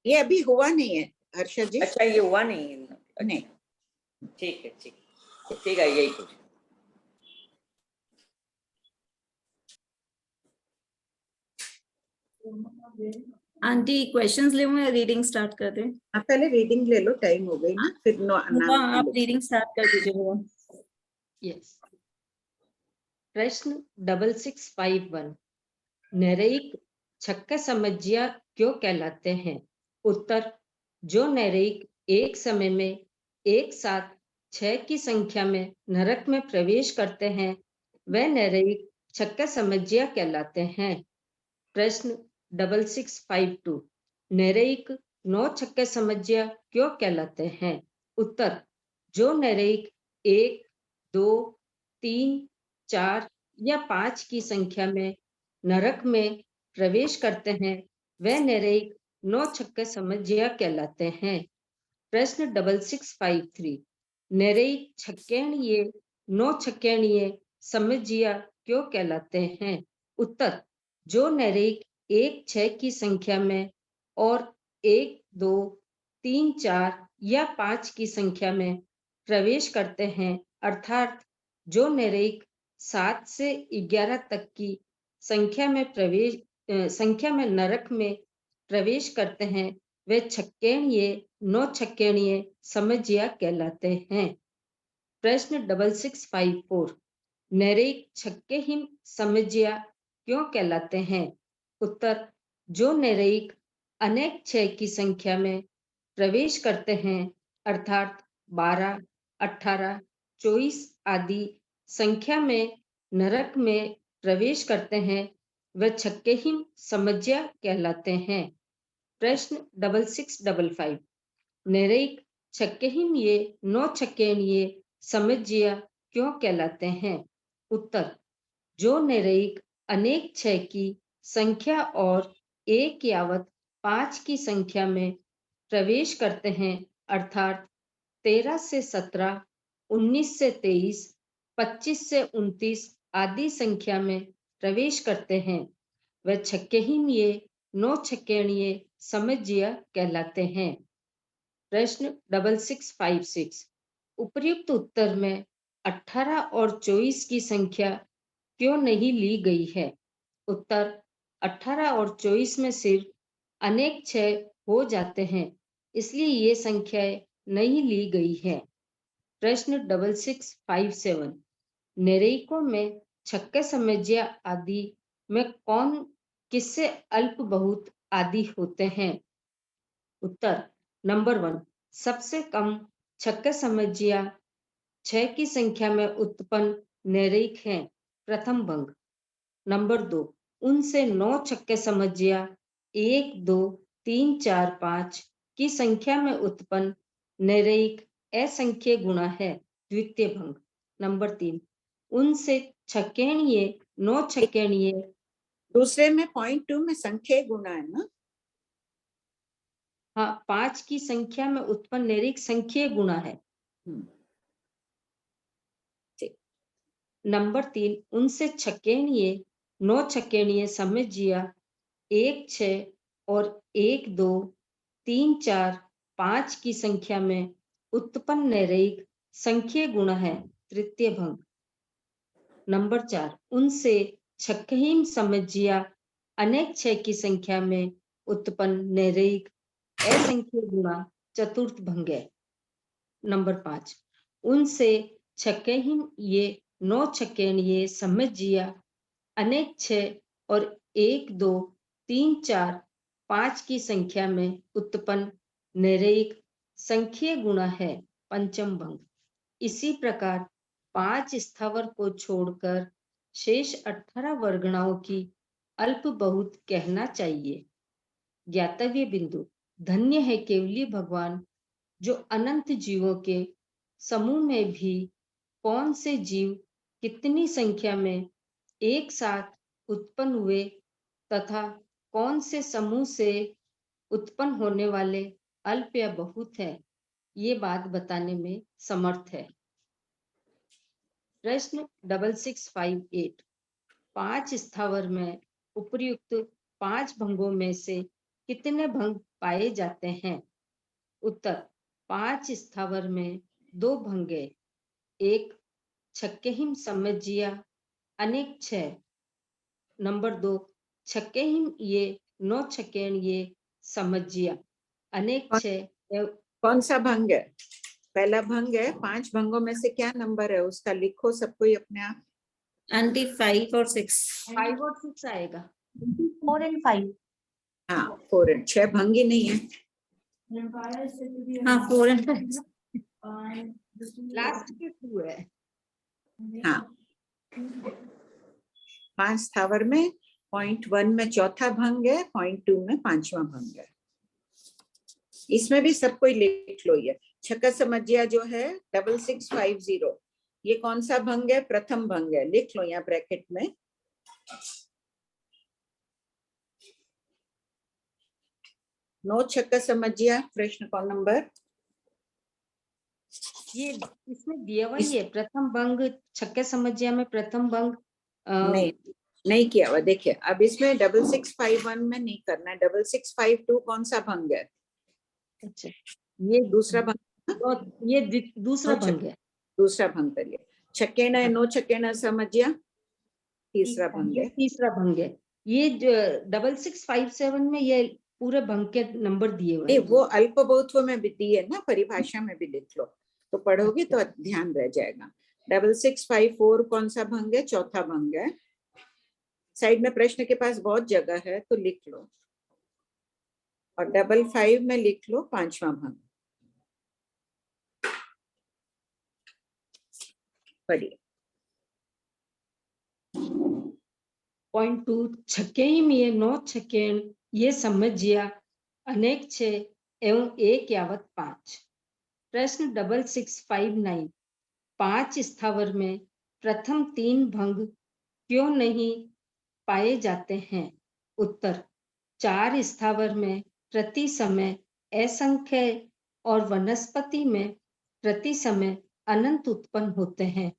ये अभी हुआ नहीं है हर्षा जी। अच्छा ये हुआ नहीं है? नहीं, ठीक है ठीक है, यही कुछ। आंटी क्वेश्चंस ले या रीडिंग स्टार्ट कर दें? आप पहले रीडिंग ले लो, टाइम हो गई ना, फिर आप रीडिंग स्टार्ट कर दीजिए। यस। प्रश्न 6651, नैरेयिक छक्का समज्या क्यों कहलाते हैं? उत्तर, जो नैरेयिक एक समय में एक साथ 6 की संख्या में नरक में प्रवेश करते हैं वह नैरेयिक छक्का समज्या कहलाते हैं। प्रश्न 6652, नैरेयिक 9 छक्का समज्या क्यों कहलाते हैं? उत्तर, जो नैरेयिक 1, 2, 3, 4 या 5 की संख्या में नरक में प्रवेश करते हैं वह नैरेयिक 9 छक्के समज्या कहलाते हैं। प्रश्न 6653, नैरेयिक छक्केणीय 9 छक्केणीय समज्या क्यों कहलाते हैं? उत्तर, जो नैरेयिक 1, 6 की संख्या में और 1, 2, 3, 4 या 5 की संख्या में प्रवेश करते हैं, अर्थात जो नैरेयिक 7 से 11 तक की संख्या में नरक में प्रवेश करते हैं वे छक्केणीय 9 छक्केणीय समज्या कहलाते हैं। प्रश्न 6654, नैरेयिक छक्केहीन समज्या क्यों कहलाते हैं? उत्तर, जो नैरेयिक अनेक 6 की संख्या में प्रवेश करते हैं, अर्थात 12, 18, 24 आदि संख्या में नरक में प्रवेश करते हैं वह छक्केहीन समज्या कहलाते हैं। प्रश्न 6655 निरैक छक्केहिणिये नौ छक्केणिये समज्या क्यों कहलाते हैं? उत्तर जो निरैक अनेक छह की संख्या और एक यावत 5 की संख्या में प्रवेश करते हैं, अर्थात 13 से 17, 19 से 23, 25 से 29 आदि संख्या में प्रवेश करते हैं, वह छक्केहिणिये नौ छक्केणिये समज्या कहलाते हैं। प्रश्न 6656 उपर्युक्त उत्तर में 18 और 24 की संख्या क्यों नहीं ली गई है? उत्तर 18 और 24 में सिर्फ अनेक छह हो जाते हैं, इसलिए ये संख्याएं नहीं ली गई है। प्रश्न 6657 निरैकों में छक्के समज्या आदि में कौन किससे अल्प बहुत आदि होते हैं? उत्तर नंबर 1 सबसे कम छक्के समज्या 6 की संख्या में उत्पन्न निरैक हैं, प्रथम भंग। नंबर 2 उनसे 9 छक्के समज्या 1, 2, 3, 4, 5 की संख्या में उत्पन्न निरैक असंख्य गुणा है, द्वितीय भंग। नंबर 3 उनसे छक्केणिये 9 छक्केणिये दूसरे में पॉइंट 2 में संख्या गुणा है ना? हाँ, 5 की संख्या में उत्पन्न निरैक संख्या गुणा है। नंबर 3 उनसे छक्केणिये 9 छक्केणिये समज्या 1, 6 और 1, 2, 3, 4, 5 की संख्या में उत्पन्न निरैक संख्या गुणा है, तृतीय भंग। नंबर 4 उनसे छक्केहीन समज्या अनेक छह की संख्या में उत्पन्न निरैक असंख्य गुणा, चतुर्थ भंग है। नंबर 5 उनसे छक्केहीन ये 9 छक्केणिये समज्या अनेक छह और 1, 2, 3, 4, 5 की संख्या में उत्पन्न निरैक संख्या गुणा है, पंचम भंग। इसी प्रकार 5 स्थावर को छोड़कर शेष 18 वर्गणाओं की अल्प बहुत कहना चाहिए। ज्ञातव्य बिंदु धन्य है केवली भगवान जो अनंत जीवों के समूह में भी कौन से जीव कितनी संख्या में एक साथ उत्पन्न हुए तथा कौन से समूह से उत्पन्न होने वाले अल्प या बहुत है, ये बात बताने में समर्थ है। प्रश्न 6658 5 स्थावर में उपर्युक्त 5 भंगों में से कितने भंग पाए जाते हैं? उत्तर 5 स्थावर में 2 भंग है, एक छक्केहीन समज्या अनेक छह। नंबर 2 छक्केहीन ये 9 छक्केणिये समज्या अनेक छह। कौन सा भंग है? पहला भंग है। 5 भंगों में से क्या नंबर है उसका लिखो सब कोई अपने आप। आंटी 5 और 6 5 और 6 आएगा। 4 and 5 हाँ 4 and 6 भंग ही नहीं है। हाँ 4 and 5 लास्ट के 2 है। हाँ 5 स्थावर में पॉइंट 1 में चौथा भंग है, पॉइंट 2 में 5वां भंग है। इसमें भी सब कोई लिख लो। ये छक्का समज्या जो है 6650 ये कौन सा भंग है? प्रथम भंग है, लिख लो यहाँ ब्रैकेट में। नो छक्का समज्या प्रश्न कौन नंबर? ये इसमें दिया हुआ ही है, प्रथम भंग छक्के समज्या में प्रथम भंग नहीं किया हुआ। देखिए अब इसमें 6651 में नहीं करना है। 6652 कौन सा भंग है? अच्छा ये दूसरा भंग, ये दूसरा भंग है। दूसरा भंग करिए। छक्केना नो छक्केना समझिया तीसरा भंग है। तीसरा भंग है। ये 6657 में ये पूरे भंग के नंबर दिए हुए हैं। वो अल्प बहुत में भी दिए ना, परिभाषा में भी लिख लो तो पढ़ोगे तो ध्यान रह जाएगा। 6654 कौन सा भंग है? चौथा भंग है। साइड में प्रश्न के पास बहुत जगह है तो लिख लो। और 55 में लिख लो 5वां भंग। पढ़िए। पॉइंट 2 छक्के में 9 छक्के ये समझिया अनेक 6 एवं 1 यावत 5। प्रश्न 6659 5 स्थावर में प्रथम 3 भंग क्यों नहीं पाए जाते हैं? उत्तर 4 स्थावर में प्रति समय असंख्य और वनस्पति में प्रति समय अनंत उत्पन्न होते हैं।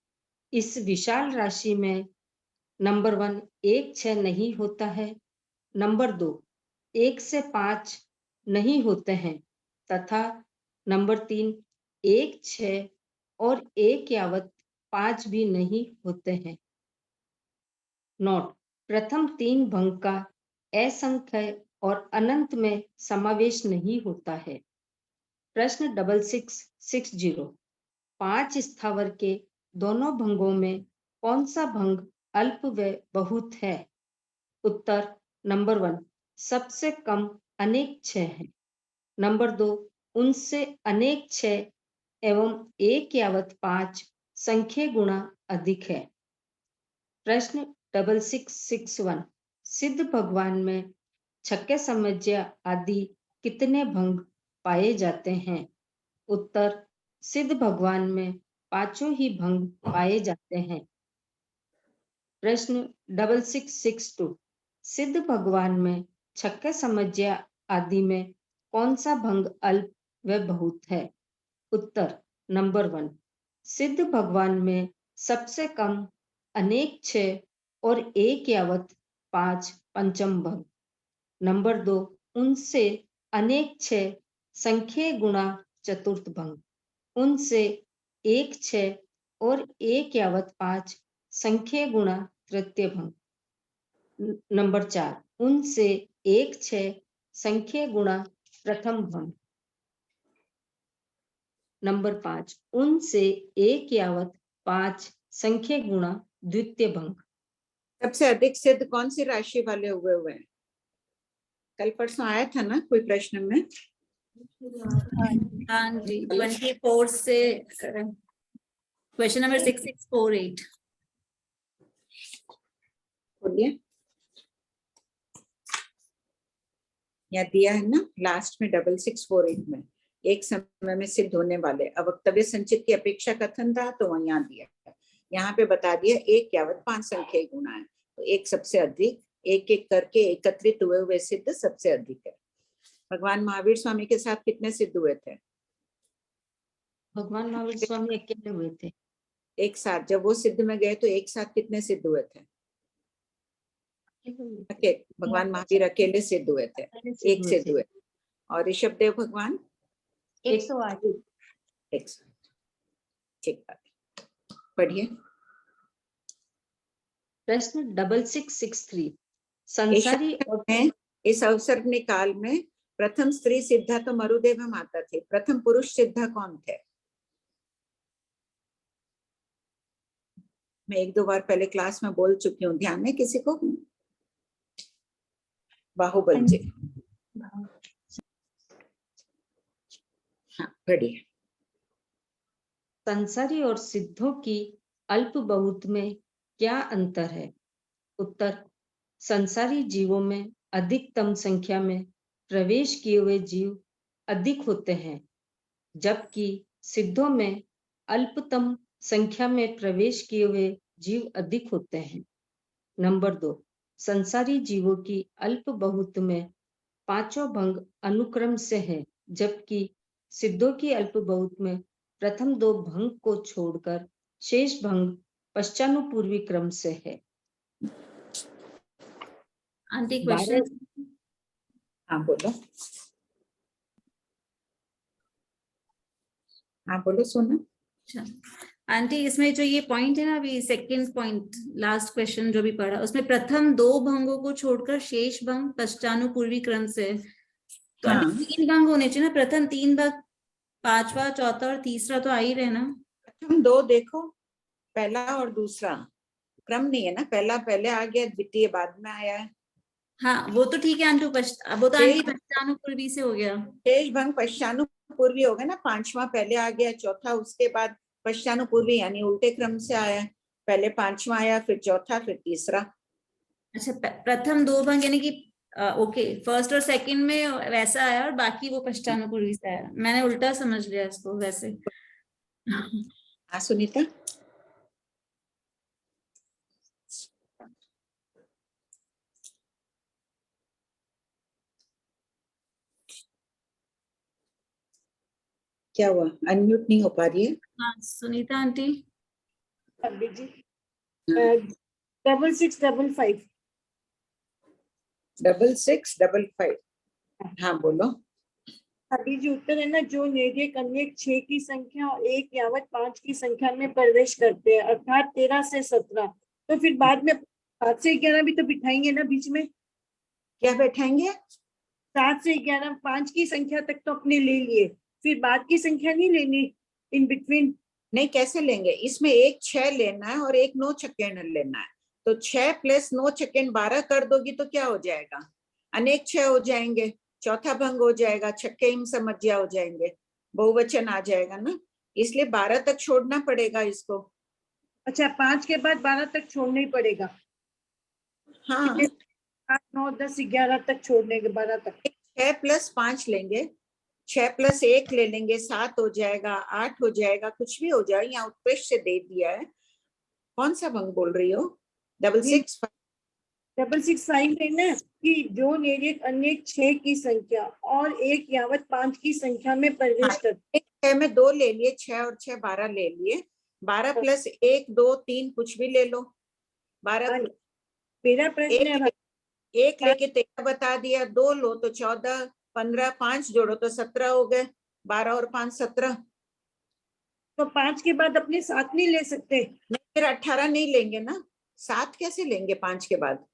इस विशाल राशि में नंबर 1 1 6 नहीं होता है, नंबर 2 1 से 5 नहीं होते हैं तथा नंबर 3 1 6 और 1 यावत 5 भी नहीं होते हैं। नोट, प्रथम 3 भंग का असंख्य और अनंत में समावेश नहीं होता है। प्रश्न 6660 5 स्थावर के दोनों भंगों में कौन सा भंग अल्प व बहुत है? उत्तर नंबर 1 सबसे कम अनेक 6 है, नंबर 2 उनसे अनेक 6 एवं 1 यावत 5 संख्या गुणा अधिक है। प्रश्न 6661 सिद्ध भगवान में छक्के समज्या आदि कितने भंग पाए जाते हैं? उत्तर सिद्ध भगवान में 5 ही भंग पाए जाते हैं। प्रश्न 6662 सिद्ध भगवान में छक्के समज्या आदि में कौन सा भंग अल्प व बहुत है? उत्तर नंबर 1 सिद्ध भगवान में सबसे कम अनेक 6 और 1 यावत 5 पंचम भंग, नंबर 2 उनसे अनेक 6 संख्या गुणा चतुर्थ भंग, उनसे 1 6 और 1 यावत 5 संख्या गुणा तृतीय भंग, नंबर 4 उनसे 1 6 संख्या गुणा प्रथम भंग, नंबर 5 उनसे 1 यावत 5 संख्या गुणा द्वितीय भंग। सबसे अधिक सिद्ध कौन सी राशि वाले हुए हैं? कल परसों आया था ना कोई प्रश्न में? हाँ जी, 24 से क्वेश्चन नंबर 6648। बोलिए। यहाँ दिया है ना लास्ट में 6648 में एक समय में सिद्ध होने वाले अवक्तव्य संचित की अपेक्षा कथन था, तो वह यहाँ दिया है। यहाँ पे बता दिया 1 यावत 5 संख्या गुणा है, तो एक सबसे अधिक, एक एक करके एकत्रित हुए सिद्ध सबसे अधिक है। भगवान महावीर स्वामी के साथ कितने सिद्ध हुए थे? भगवान महावीर स्वामी अकेले हुए थे। एक साथ जब वो सिद्ध में गए तो एक साथ कितने सिद्ध हुए थे? भगवान महावीर अकेले सिद्ध हुए थे, एक सिद्ध हुए। और ऋषभ देव भगवान 108। 108। ठीक बात, पढ़िए। प्रश्न 6663 संसारी और इस अवसर में काल में प्रथम स्त्री सिद्धा तो मरुदेव माता थे, प्रथम पुरुष सिद्धा कौन थे? मैं 1-2 बार पहले क्लास में बोल चुकी हूँ, ध्यान है किसी को? बाहुबल जी। हाँ पढ़िए। संसारी और सिद्धों की अल्प बहुत में क्या अंतर है? उत्तर संसारी जीवों में अधिकतम संख्या में प्रवेश किए हुए जीव अधिक होते हैं, जबकि सिद्धों में अल्पतम संख्या में प्रवेश किए हुए जीव अधिक होते हैं। नंबर 2 संसारी जीवों की अल्प बहुत में 5 भंग अनुक्रम से है, जबकि सिद्धों की अल्प बहुत में प्रथम 2 भंग को छोड़कर शेष भंग पश्चानुपूर्वी क्रम से है। Aunty question. हाँ बोलो। हाँ बोलो सोना। अच्छा आंटी, इसमें जो ये पॉइंट है ना, अभी सेकंड पॉइंट लास्ट क्वेश्चन जो भी पढ़ा, उसमें प्रथम 2 भंगों को छोड़कर शेष भंग पश्चानुपूर्वी क्रम से, तो हाँ। 3 भंग होने चाहिए ना, प्रथम 3 भंग, 5वां, चौथा और तीसरा तो आ ही रहे ना। प्रथम 2 देखो, पहला और दूसरा क्रम नहीं है ना, पहला पहले आ गया, द्वितीय बाद में आया है। हाँ वो तो ठीक है आंटी, वो तो आंटी पश्चानुपूर्वी से हो गया। शेष भंग पश्चानुपूर्वी हो गया ना, 5वां पहले आ गया, चौथा उसके बाद पश्चानुपूर्वी यानी उल्टे क्रम से आया, पहले 5वां आया, फिर चौथा, फिर तीसरा। अच्छा प्रथम 2 भंग यानी कि ओके, फर्स्ट और सेकंड में वैसा आया और बाकी वो पश्चानुपूर्वी से आया। मैंने उल्टा समझ लिया इसको वैसे। हाँ सुनीता। क्या हुआ, अनम्यूट नहीं हो पा रही है? हाँ सुनीता आंटी। अभी जी 6655 6655। हाँ बोलो। अभी जी उत्तर है ना, जो निर्देक अनेक 6 की संख्या और 1 यावत 5 की संख्या में प्रवेश करते हैं, अर्थात 13 से 17। तो फिर बाद में 7 से 11 भी तो बिठाएंगे ना बीच में। क्या बैठाएंगे? 7 से 11 5 की संख्या तक तो अपने ले लिए, फिर बाद की संख्या नहीं लेनी इन बिटवीन। नहीं, कैसे लेंगे? इसमें एक 6 लेना है और एक 9 छक्के लेना है। तो 6 + 9 छक्के 12 कर दोगी तो क्या हो जाएगा? अनेक 6 हो जाएंगे, चौथा भंग हो जाएगा, छक्के हिम समझिया हो जाएंगे, बहुवचन आ जाएगा ना, इसलिए 12 तक छोड़ना पड़ेगा इसको। अच्छा, 5 के बाद 12 तक छोड़ना ही पड़ेगा। हाँ 8 9 10 11 तक छोड़ने के 12 तक 6 + 5 लेंगे, 6 + 1 ले लेंगे, 7 हो जाएगा, 8 हो जाएगा, कुछ भी हो जाए। यहाँ उत्कृष्ट से दे दिया है। कौन सा भंग बोल रही हो? 665। 665 है ना, कि जो निर्देक अनेक 6 की संख्या और 1 यावत 5 की संख्या में प्रवेश करते। 6 में 2 ले लिए, 6 और 6 12 ले लिए, 12 + 1 2 3 कुछ भी ले लो। 12 मेरा प्रश्न है एक लेके 13 बता दिया, 2 लो तो 14 15, 5 जोड़ो तो 17 हो गए, 12 और 5 17। तो 5 के बाद अपने 7 नहीं ले सकते? नहीं, फिर 18 नहीं लेंगे ना, 7 कैसे लेंगे 5 के बाद?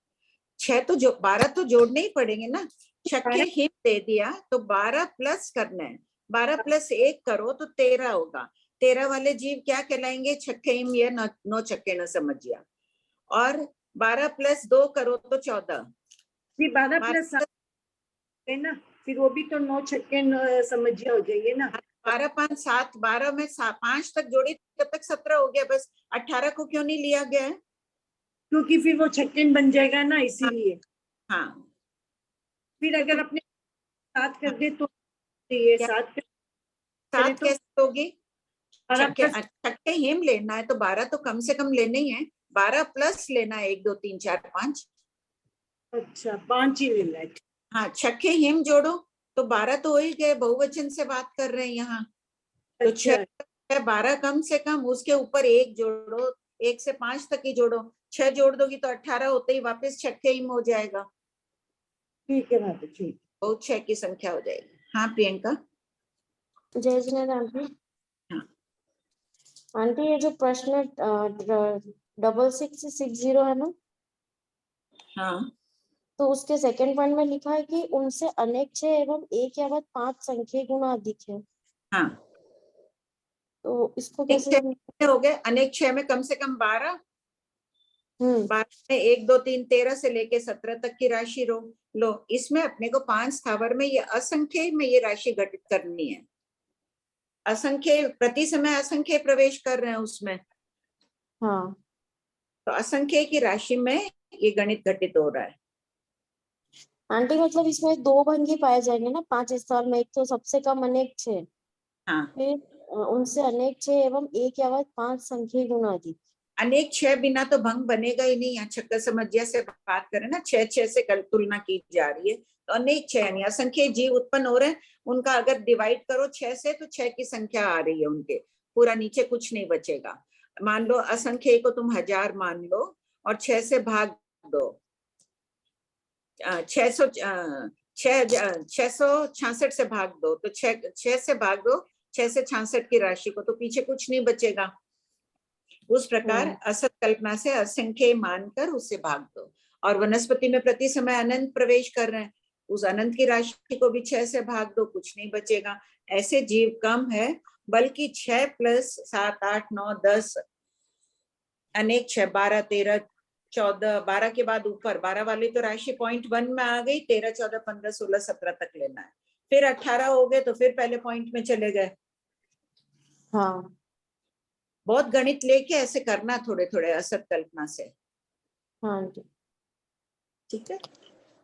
6 तो जो 12 तो जोड़ने ही पड़ेंगे ना। छक्के हिम दे दिया तो 12 प्लस करना है, 12 + 1 करो तो 13 होगा। 13 वाले जीव क्या कहलाएंगे? छक्के हिम या 9 छक्के न समझिया। और 12 + 2 करो तो 14। फिर 12 + 7 है ना, फिर वो भी तो 9 छक्के समझिया हो जाएंगे ना। 12 5 7, 12 में 5 तक जोड़ी तब तक 17 हो गया, बस 18 को क्यों नहीं लिया गया है? क्योंकि फिर वो छक्के बन जाएगा ना, इसीलिए। हाँ फिर अगर अपने 7 कर दे तो ये 7 7 कैसे होगी? छक्के प्लस छक्के हिम लेना है तो 12 तो कम से कम लेने ही है, 12 प्लस लेना है 1 2 3 4 5। अच्छा 5 ही लेना है। हाँ, छक्के हिम जोड़ो तो 12 तो हो ही गए, बहुवचन से बात कर रहे हैं यहाँ। तो अच्छा 6 12 कम से कम, उसके ऊपर 1 जोड़ो, 1 से 5 तक ही जोड़ो, 6 जोड़ दोगी तो 18 होते ही वापस छक्के हिम हो जाएगा, ठीक है बात, ठीक। बहुत 6 की संख्या हो जाएगी। हाँ प्रियंका। जय जिनेंद्र आंटी। हाँ आंटी ये जो प्रश्न 6660 है ना, हाँ तो उसके सेकंड पॉइंट में लिखा है कि उनसे अनेक 6 एवं 1 यावत 5 संख्या गुना अधिक है। हाँ, तो इसको अनेक कैसे 6 हो गए, अनेक 6 में कम से कम 12, 12 में 1 2 3 13 से लेके 17 तक की राशि लो। इसमें अपने को 5 स्थावर में ये असंख्य में ये राशि घटित करनी है। असंख्य प्रति समय असंख्य प्रवेश कर रहे हैं उसमें। हाँ तो असंख्य की राशि में ये गणित घटित हो रहा है। आंटी, मतलब इसमें 2 भंग ही पाए जाएंगे ना 5 स्थान में, एक तो सबसे कम अनेक 6, हाँ, फिर उनसे अनेक 6 एवं 1 यावत 5 संख्या गुना अधिक। अनेक 6 बिना तो भंग बनेगा ही नहीं। यहाँ छक्का समझिया से बात करें ना, 6 से कल तुलना की जा रही है, तो अनेक 6 यानी असंख्य जीव उत्पन्न हो रहे हैं, उनका अगर डिवाइड करो 6 से तो 6 की संख्या आ रही है उनके, पूरा नीचे कुछ नहीं बचेगा। मान लो असंख्य को तुम 1000 मान लो और 6 से भाग दो, 666 से भाग दो, तो 6 से भाग दो 6 से 66 की राशि को, तो पीछे कुछ नहीं बचेगा। उस प्रकार असत कल्पना से असंख्य मानकर उससे भाग दो। और वनस्पति में प्रति समय अनंत प्रवेश कर रहे हैं, उस अनंत की राशि को भी 6 से भाग दो, कुछ नहीं बचेगा। ऐसे जीव कम है, बल्कि 6 + 7 8 9 10 अनेक 6 12 13 14, 12 के बाद ऊपर 12 वाली तो राशि पॉइंट 1 में आ गई, 13 14 15 16 17 तक लेना है, फिर 18 हो गए तो फिर पहले पॉइंट में चले गए। हाँ बहुत गणित लेके ऐसे करना थोड़े थोड़े असत कल्पना से। हाँ आंटी, ठीक है।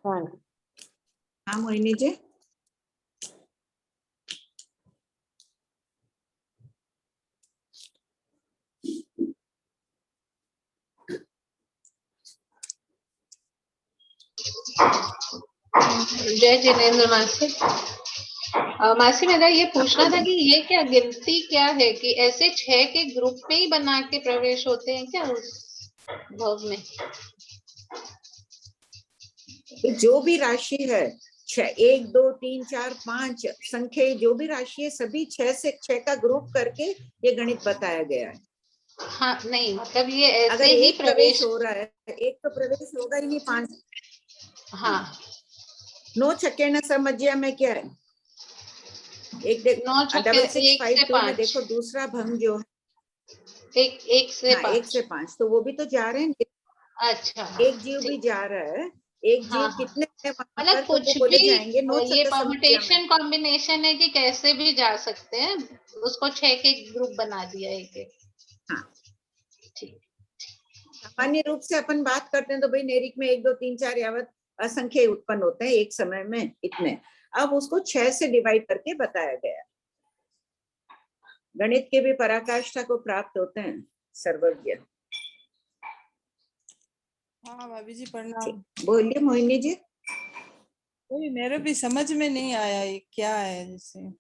हाँ हाँ मोहिनी जी। जय जिनेन्द्र मासी। मासी मेरा ये पूछना था कि ये क्या गिनती क्या है कि ऐसे 6 के ग्रुप में ही बना के प्रवेश होते हैं क्या उस भव में? जो भी राशि है 6, 1 2 3 4 5 संख्या, जो भी राशि है सभी 6 से 6 का ग्रुप करके ये गणित बताया गया है। हाँ नहीं मतलब ये ऐसे अगर ही एक प्रवेश हो रहा है, एक तो प्रवेश होगा ही नहीं 5। हाँ 9 छक्के न समझिया में क्या है, एक देखो 9 छक्के 6 6 1 से 5 2 में 5 देखो दूसरा भंग जो है 1 से 5। 1 से 5 तो वो भी तो जा रहे हैं। अच्छा एक जीव भी जा रहा है, एक जीव हाँ, कितने मतलब तो वो कुछ बोले भी जाएंगे 9 ये छक्के समझिया में। परम्यूटेशन कॉम्बिनेशन है कि कैसे भी जा सकते हैं, उसको 6 के ग्रुप बना दिया एक। हाँ ठीक। सामान्य रूप से अपन बात करते हैं तो भाई नेरिक में 1 2 3 4 यावत असंख्य उत्पन्न होते हैं एक समय में इतने। अब उसको 6 से डिवाइड करके बताया गया। गणित के भी पराकाष्ठा को प्राप्त होते हैं सर्वज्ञ। हाँ भाभी जी प्रणाम। बोलिए मोहिनी जी। कोई मेरे भी समझ में नहीं आया ये क्या है जैसे।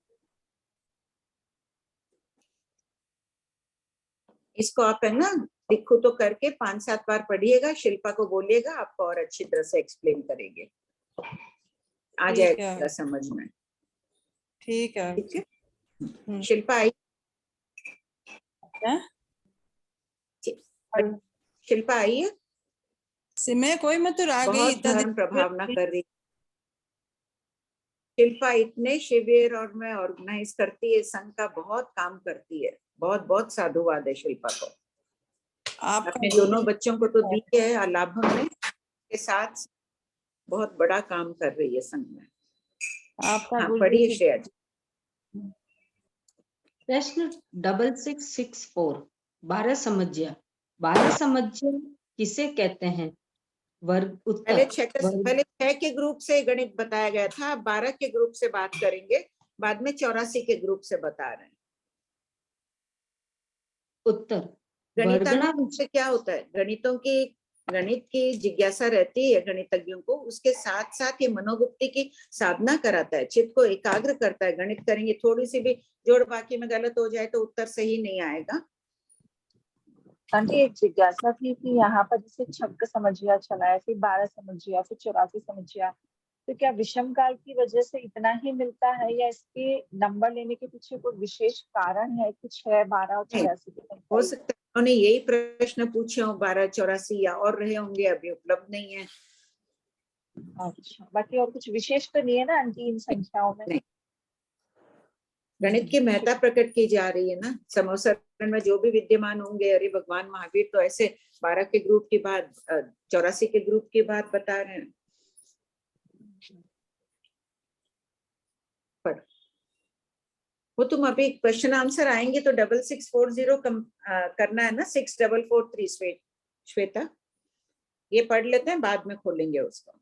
इसको आप है ना दिखो तो करके 5-7 बार पढ़िएगा, शिल्पा को बोलिएगा, आपको और अच्छी तरह से एक्सप्लेन करेंगे, आ जाएगा समझ में। ठीक है। ठीक है शिल्पा आई क्या? शिल्पा आई है सिमे कोई मत तो आ गई बहुत धर्म प्रभावना कर रही। शिल्पा इतने शिविर और मैं ऑर्गेनाइज करती है, संघ का बहुत काम करती है, बहुत बहुत साधुवाद है शिल्पा को। अपने दोनों बच्चों को तो दी है लाभम में, के साथ बहुत बड़ा काम कर रही है संघ में। आपका हाँ पढ़िए श्रेया जी। प्रश्न 6664 12 समझिया। 12 समझिया किसे कहते हैं? वर्ग उत्तर पहले 6 के ग्रुप से गणित बताया गया था, 12 के ग्रुप से बात करेंगे, बाद में 84 के ग्रुप से बता रहे हैं। उत्तर गणितानुसार से क्या होता है, गणित की जिज्ञासा रहती है गणितज्ञों को, उसके साथ साथ ये मनोगुप्ति की साधना कराता है, चित्त को एकाग्र करता है। गणित करेंगे थोड़ी सी भी जोड़ बाकी में गलत हो जाए तो उत्तर सही नहीं आएगा। आंटी एक जिज्ञासा थी कि यहाँ पर जैसे छक्का समझिया चला है, फिर 12 समझिया, फिर 84 समझिया, तो क्या विषम काल की वजह से इतना ही मिलता है या इसके नंबर लेने के पीछे कोई विशेष कारण है कि 6, 12 और 84 हो सकता है उन्होंने यही प्रश्न पूछे हो, 12 84 या और रहे होंगे, अभी उपलब्ध नहीं है। अच्छा बाकी और कुछ विशेष तो नहीं है ना आंटी इन संख्याओं में? गणित की महत्ता प्रकट की जा रही है ना, समोसरण में जो भी विद्यमान होंगे, अरे भगवान महावीर तो ऐसे 12 के ग्रुप की बात 84 के ग्रुप की बात बता रहे हैं। पर वो तुम अभी क्वेश्चन आंसर आएंगे तो 6640 करना है ना, 6443 श्वेता, ये पढ़ लेते हैं बाद में खोलेंगे उसको,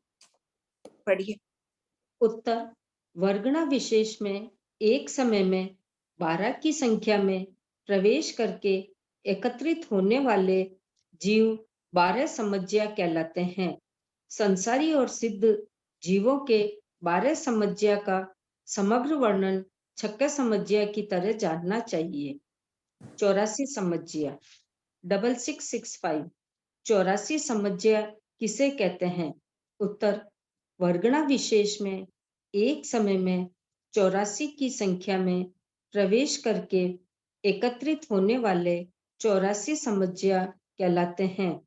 पढ़िए। उत्तर वर्गणा विशेष में एक समय में 12 की संख्या में प्रवेश करके एकत्रित होने वाले जीव 12 समझिया कहलाते हैं। संसारी और सिद्ध जीवों के 12 समझिया का समग्र वर्णन छक्का समझिया की तरह जानना चाहिए। 84 समझिया 6665 84 समझिया किसे कहते हैं? उत्तर वर्गणा विशेष में एक समय में 84 की संख्या में प्रवेश करके एकत्रित होने वाले 84 समझिया कहलाते हैं।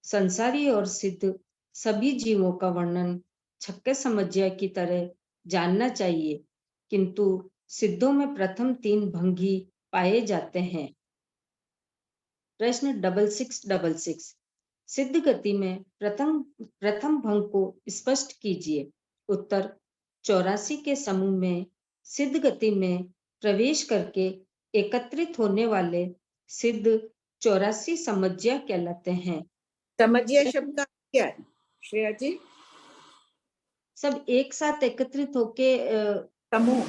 संसारी और सिद्ध सभी जीवों का वर्णन छक्के समझिया की तरह जानना चाहिए, किंतु सिद्धों में प्रथम 3 भंगी पाए जाते हैं। प्रश्न 6666 सिद्ध गति में प्रथम भंग को स्पष्ट कीजिए। उत्तर 84 के समूह में सिद्ध गति में प्रवेश करके एकत्रित होने वाले सिद्ध 84 समझिया कहलाते हैं। समझिया शब्द का क्या है श्रेया जी? सब एक साथ एकत्रित होके समूह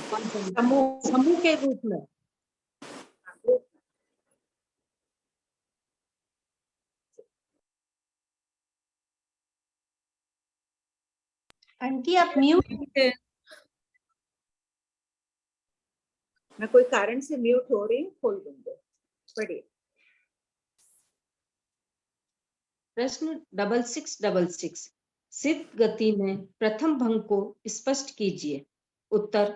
समूह के रूप में। आंटी आप म्यूट। मैं कोई कारण से म्यूट हो रही हूँ, खोल दूंगा, पढ़िए। प्रश्न 6666 सिद्ध गति में प्रथम भंग को स्पष्ट कीजिए। उत्तर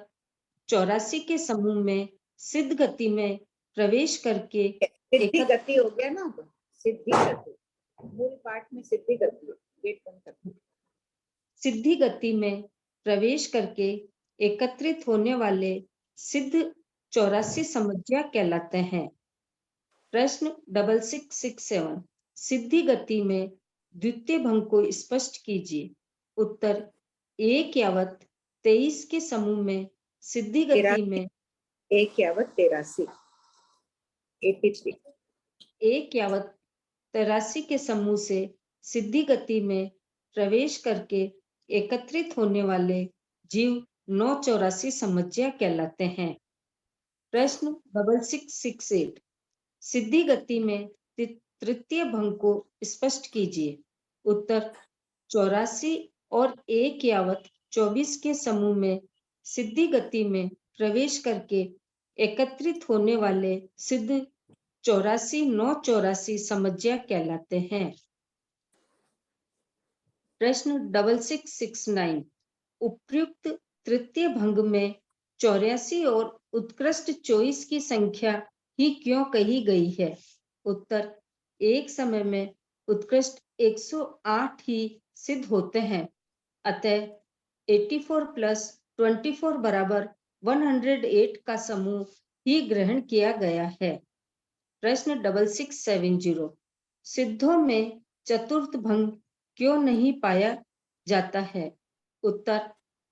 84 के समूह में सिद्ध गति में प्रवेश करके सिद्धि गति हो गया ना, अब सिद्धि गति, मूल पाठ में सिद्धि गति, गेट बंद कर। सिद्धि गति में प्रवेश करके एकत्रित होने वाले सिद्ध 84 समज्या कहलाते हैं। प्रश्न 6667 सिद्धि गति में द्वितीय भंग को स्पष्ट कीजिए। उत्तर एक यावत 23 के समूह में सिद्धि गति में एक यावत 83 83 एक यावत 83 के समूह से सिद्धि गति में प्रवेश करके एकत्रित होने वाले जीव 984 समज्या कहलाते हैं। प्रश्न 6668 सिद्धि गति में तृतीय भंग को स्पष्ट कीजिए। उत्तर 84 और एक यावत 24 के समूह में सिद्धि गति में प्रवेश करके एकत्रित होने वाले सिद्ध 84 984 समज्या कहलाते हैं। प्रश्न 6669 उपयुक्त तृतीय भंग में 84 और उत्कृष्ट 24 की संख्या ही क्यों कही गई है? उत्तर एक समय में उत्कृष्ट 108 ही सिद्ध होते हैं, अतः 84 प्लस 24 बराबर 108 का समूह ही ग्रहण किया गया है। प्रश्न 6670 सिद्धों में चतुर्थ भंग क्यों नहीं पाया जाता है? उत्तर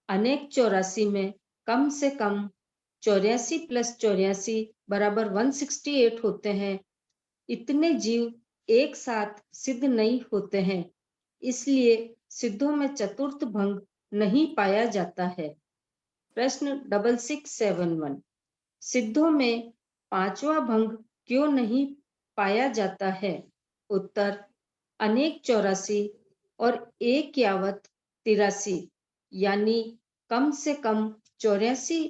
अनेक 84 में कम से कम 84 प्लस 84 बराबर 168 होते हैं। इतने जीव एक साथ सिद्ध नहीं होते हैं, इसलिए सिद्धों में चतुर्थ भंग नहीं पाया जाता है। प्रश्न 6671 सिद्धों में पांचवा भंग क्यों नहीं पाया जाता है? उत्तर अनेक 84 और एक यावत 83 यानी कम से कम 84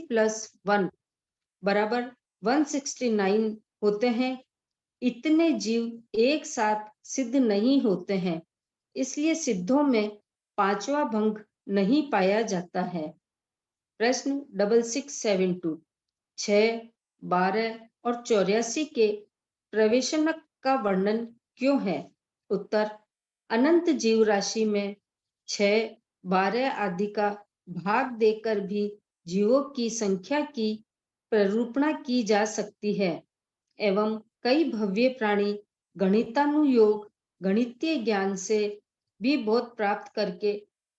प्लस 1 बराबर 169 होते हैं। इतने जीव एक साथ सिद्ध नहीं होते हैं, इसलिए सिद्धों में पांचवा भंग नहीं पाया जाता है। प्रश्न 6672 6, 12 और 84 के प्रवेशनक का वर्णन क्यों है? उत्तर अनंत जीव राशि में 6, 12 आदि का भाग देकर भी जीवों की संख्या की प्ररूपणा की जा सकती है एवं कई भव्य प्राणी गणितानुयोग गणितीय ज्ञान से भी बोध प्राप्त करके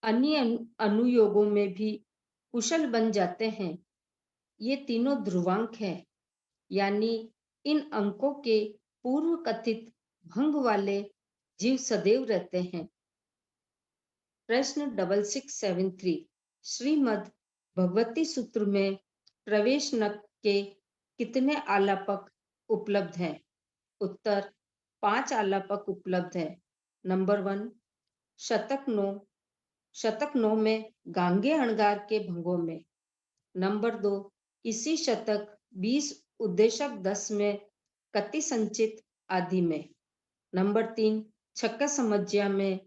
अन्य अनुयोगों में भी कुशल बन जाते हैं। ये तीनों ध्रुवांक हैं, यानी इन अंकों के पूर्व कथित भंग वाले जीव सदैव रहते हैं। प्रश्न 6673 श्रीमद् भगवती सूत्र में प्रवेश नक के कितने आलापक उपलब्ध हैं? उत्तर 5 आलापक उपलब्ध है। नंबर 1 शतक 9 में गांगे अणगार के भंगों में। नंबर 2 इसी शतक 20 उद्देशक 10 में कति संचित आदि में। नंबर 3 छक्का समज्या में।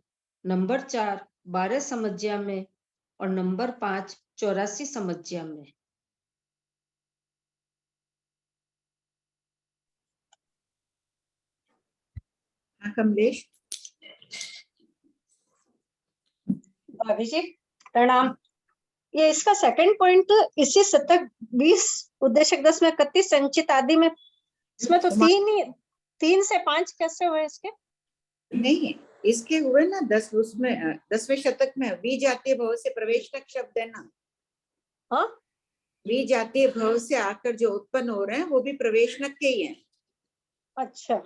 नंबर 4 12 समज्या में और नंबर 5 84 समज्या में। हाँ कमलेश। भाभी जी प्रणाम। ये इसका सेकंड पॉइंट इसी शतक 20 उद्देशक 10 में 31 संचित आदि में, इसमें तो 3 से 5 कैसे हुए इसके? नहीं, इसके हुए ना 10 उसमें 10वें शतक में विजातीय भाव से प्रवेश तक शब्द है ना। हाँ, विजातीय भाव से आकर जो उत्पन्न हो रहे हैं वो भी प्रवेशनक के ही हैं। अच्छा,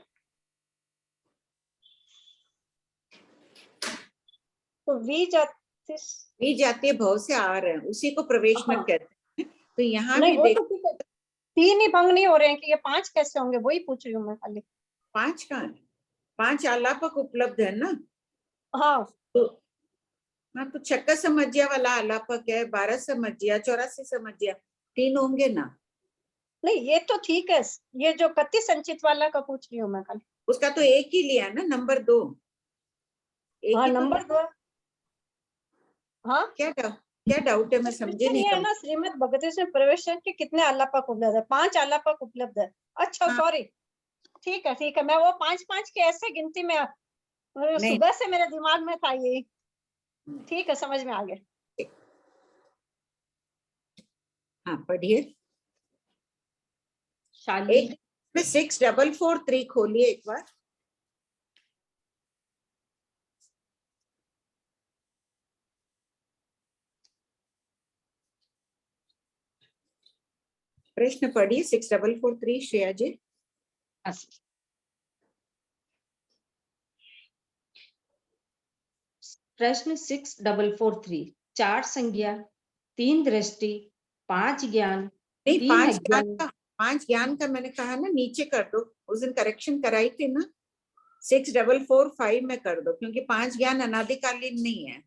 तो भी जातीय भाव से आ रहे हैं, उसी को प्रवेश मत हाँ। कहते हैं। तो यहाँ नहीं भी वो देख, तो ठीक है, 3 ही भंग नहीं हो रहे हैं कि ये 5 कैसे होंगे, वही पूछ रही हूँ मैं खाली। 5 का 5 आलापक उपलब्ध है ना। हाँ तो हाँ, तो छक्का समझिया वाला आलापक है, 12 समझिया, 84 समझिया, 3 होंगे ना। नहीं ये तो ठीक है, ये जो कति संचित वाला का पूछ रही हूँ मैं खाली। उसका तो एक ही लिया ना, नंबर 2 एक हाँ ही तो नंबर लिया। 2। हाँ क्या डाउट है, मैं समझे क्वेश्चन नहीं। ये है ना, श्रीमद् भगवत प्रवेश के कितने आलापक उपलब्ध है? 5 आलापक उपलब्ध है। अच्छा हाँ। सॉरी, ठीक है, मैं वो 5-5 के ऐसे गिनती में नहीं। सुबह से मेरे दिमाग में था ये। ठीक है, समझ में आ गया। हाँ पढ़िए। शाली एक में 6443 खोलिए एक बार। प्रश्न पढ़िए 6443 श्रेया जी। प्रश्न 6443, 4 संज्ञा, 3 दृष्टि, 5 ज्ञान, नहीं 3 5 ज्ञान अज्ञान। का, 5 ज्ञान का मैंने कहा ना, नीचे कर दो, उस दिन करेक्शन कराई थी ना। 6445 में कर दो, क्योंकि 5 ज्ञान अनादिकालीन नहीं है।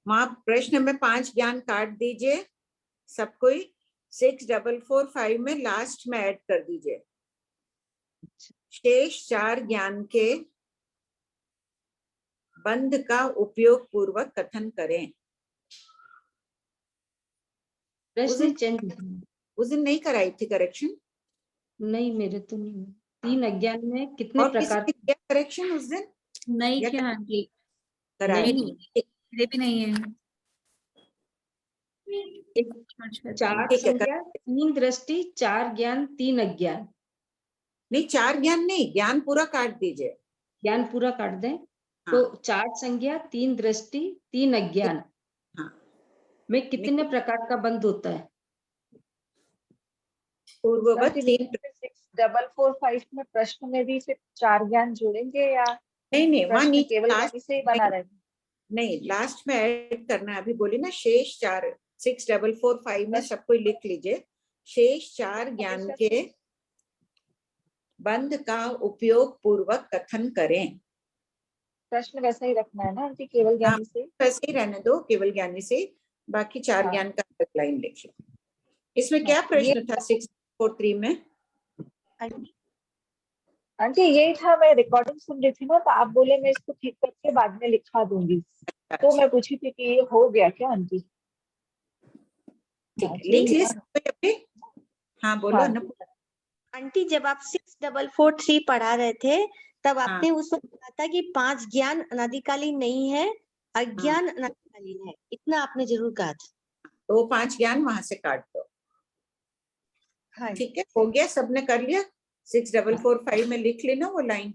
वहां प्रश्न में 5 ज्ञान काट दीजिए सब कोई, 6445 में लास्ट में ऐड कर दीजिए। शेष 4 ज्ञान के बंध का उपयोग पूर्वक कथन करें। प्रश्न चेंज, उस दिन नहीं कराई थी करेक्शन? नहीं मेरे तो नहीं। 3 अज्ञान में कितने और प्रकार? किसी ने किया करेक्शन उस दिन? नहीं या किया आंटी, कराया? मेरे भी नहीं है। एक 4 ठीक है, संज्ञा, 3 दृष्टि, 4 ज्ञान, 3 अज्ञान। नहीं 4 ज्ञान नहीं, ज्ञान पूरा काट दीजिए। ज्ञान पूरा काट दें। हाँ। तो 4 संज्ञा, 3 दृष्टि, 3 अज्ञान हाँ। में कितने प्रकार का बंध होता है? पूर्ववत 6445 में प्रश्न में भी फिर 4 ज्ञान जोड़ेंगे या नहीं वहाँ प्रश्न नीचे केवल लास्ट ज्ञानी से ही बना रहेगा? नहीं, लास्ट में ऐड करना है। अभी बोली ना शेष 4, 6445 में सबको लिख लीजिए। शेष 4 ज्ञान के बंध का उपयोग पूर्वक कथन करें। प्रश्न वैसा ही रखना है ना कि केवल ज्ञानी से? वैसे ही रहने दो, केवल ज्ञानी से, बाकी 4 ज्ञान का अलग लाइन लिख लो। इसमें क्या प्रश्न था 643 में? आंटी यही था, मैं रिकॉर्डिंग सुन रही थी ना, तो आप बोले मैं इसको ठीक करके बाद में लिखवा दूंगी। तो मैं पूछी थी कि ये हो गया क्या आंटी? लिख ली? हाँ बोलो ना। आंटी जब आप 6443 पढ़ा रहे थे तब आपने उसमें कहा था कि 5 ज्ञान अनादिकालीन नहीं है, अज्ञान अनादिकालीन है, इतना आपने जरूर कहा था। तो 5 ज्ञान वहां से काट दो। हाँ ठीक है, हो गया, सबने कर लिया। 6445 में लिख लेना वो लाइन।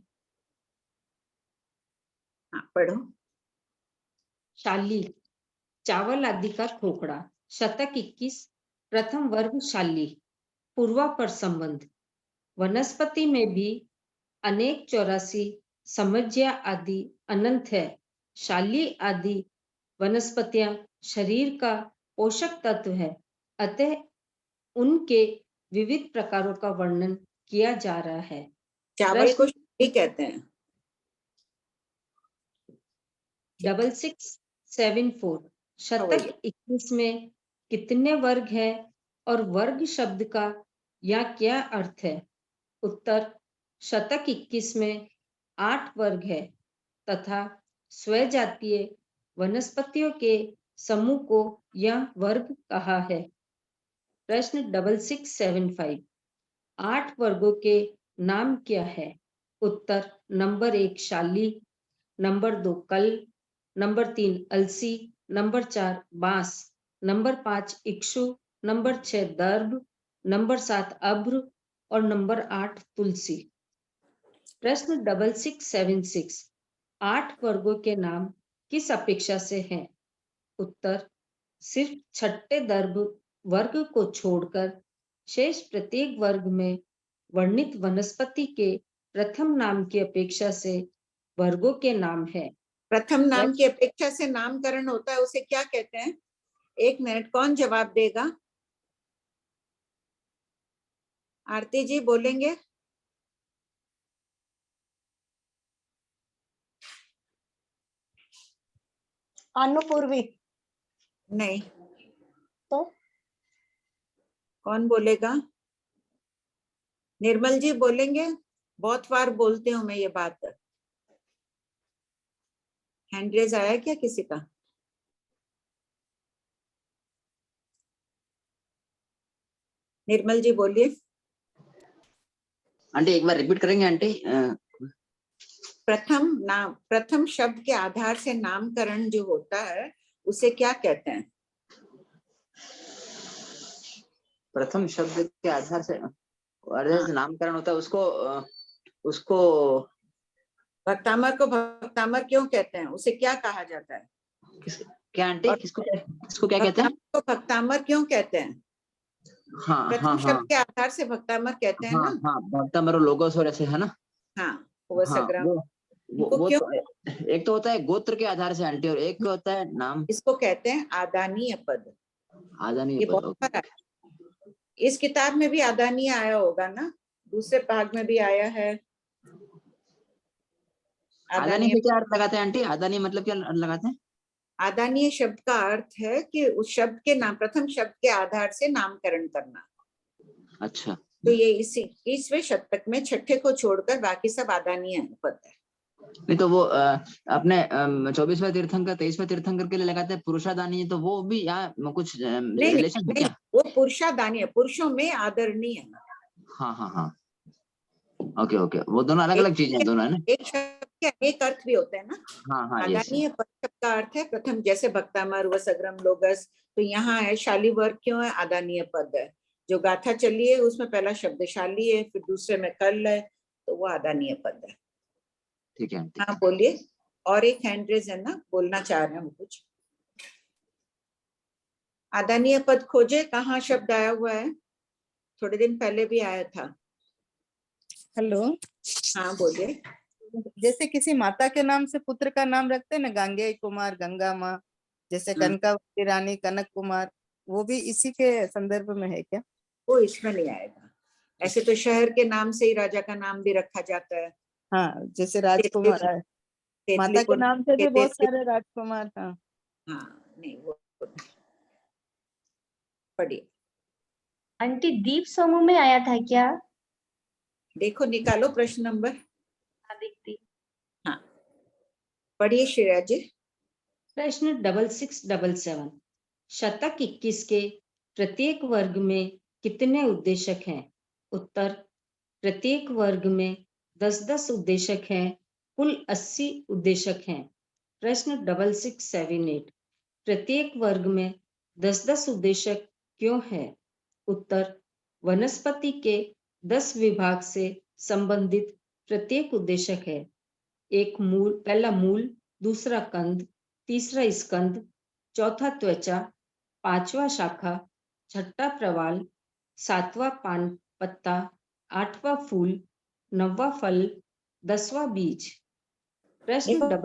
हाँ पढ़ो। शाली, चावल आदि का खोखड़ा। शतक 21, प्रथम वर्ग शाली, पूर्वापर संबंध। वनस्पति में भी अनेक 84 समज्या आदि अनंत है। शाली आदि वनस्पतियां शरीर का पोषक तत्व है, अतः उनके विविध प्रकारों का वर्णन किया जा रहा है। चावल को शाली कहते हैं। 6674, शतक 21 में कितने वर्ग है और वर्ग शब्द का या क्या अर्थ है? उत्तर, शतक 21 में 8 वर्ग है तथा स्वजातीय वनस्पतियों के समूह को यह वर्ग कहा है। प्रश्न 6675, 8 वर्गों के नाम क्या है? उत्तर, नंबर 1 शाली, नंबर 2 कल, नंबर 3 अलसी, नंबर 4 बांस, नंबर 5 इक्षु, नंबर 6 दर्भ, नंबर 7 अभ्र और नंबर 8 तुलसी। प्रश्न 6676, 8 वर्गों के नाम किस अपेक्षा से हैं? उत्तर, सिर्फ छठे दर्भ वर्ग को छोड़कर शेष प्रत्येक वर्ग में वर्णित वनस्पति के प्रथम नाम की अपेक्षा से वर्गों के नाम है। प्रथम नाम की अपेक्षा से नामकरण होता है, उसे क्या कहते हैं? 1 मिनट, कौन जवाब देगा? आरती जी बोलेंगे? अनुपूर्वी। नहीं। तो कौन बोलेगा? निर्मल जी बोलेंगे? बहुत बार बोलती हूँ मैं ये बात। हैंड रेज आया क्या किसी का? निर्मल जी बोलिए। आंटी एक बार रिपीट करेंगे आंटी? प्रथम नाम, प्रथम शब्द के आधार से नामकरण जो होता है उसे क्या कहते हैं? प्रथम शब्द के आधार से नामकरण होता है, उसको भक्तामर को भक्तामर क्यों कहते हैं? उसे क्या कहा जाता है? क्या आंटी? किसको क्या कहते हैं? को भक्तामर क्यों कहते हैं? हाँ प्रथम शब्द के आधार से भक्तामर कहते हैं ना? हाँ, भक्तामर और लोगोस और ऐसे है ना? हाँ, वो तो एक तो होता है गोत्र के आधार से आंटी, और एक होता है नाम। इसको कहते हैं आदानीय पद। आदानीय पद। इस किताब में भी आदानीय आया होगा ना? दूसरे भाग में भी आया है। आदानीय क्या अर्थ लगाते हैं आंटी? आदानीय मतलब क्या लगाते हैं? आदानीय शब्द का अर्थ है कि उस शब्द के नाम, प्रथम शब्द के आधार से नामकरण करना। अच्छा। तो ये 21वें शतक में छठे को छोड़कर बाकी सब आदानीय पद है। नहीं तो वो अपने 24वें तीर्थंकर 23वें तीर्थंकर के लिए लगाते हैं पुरुषादानीय, तो वो भी यहाँ कुछ रिलेशन है क्या? वो पुरुषादानीय, पुरुषों में आदरणीय। हाँ। ओके, वो दोनों अलग अलग चीजें हैं, दोनों है ना? एक शब्द के अनेक अर्थ भी होते हैं ना? हाँ। आदानीय पद शब्द का अर्थ है प्रथम, जैसे भक्तामर, वसग्रम, लोगस। तो यहाँ है शाली वर्ग क्यों है? आदानीय पद है। जो गाथा चली है उसमें पहला शब्द शाली है, फिर दूसरे में कल है, तो वो आदानीय पद है। ठीक है। हाँ बोलिए। और एक हैंड रेज है ना, बोलना चाह रहे हैं कुछ। आदानीय पद खोजे, कहाँ शब्द आया हुआ है? थोड़े दिन पहले भी आया था। हेलो। हाँ बोलिए। जैसे किसी माता के नाम से पुत्र का नाम रखते हैं ना, गंगे कुमार, गंगा माँ, जैसे कनकावती रानी, कनक कुमार, वो भी इसी के संदर्भ में है क्या? वो इसमें नहीं आएगा। ऐसे तो शहर के नाम से ही राजा का नाम भी रखा जाता है। हाँ, जैसे राजकुमार है, माता के नाम से भी बहुत सारे राजकुमार। हाँ, नहीं वो पढ़िए। आंटी दीप समूह में आया था क्या? देखो, निकालो प्रश्न नंबर। देखती। हाँ पढ़िए श्रेया जी। प्रश्न 6677। शतक 21 के प्रत्येक वर्ग में कितने उद्देशक हैं? उत्तर, प्रत्येक वर्ग में 10-10 उद्देशक हैं, कुल 80 उद्देशक हैं। प्रश्न 6678। प्रत्येक वर्ग में 10-10 उद्देशक क्यों है? उत्तर, वनस्पति के 10 विभाग से संबंधित प्रत्येक उद्देशक है। एक मूल, पहला मूल, दूसरा कंद, तीसरा स्कंद, चौथा त्वचा, पांचवा शाखा, छठा प्रवाल, सातवां पान पत्ता, आठवां फूल, नौवां फल, 10वां बीज। प्रश्न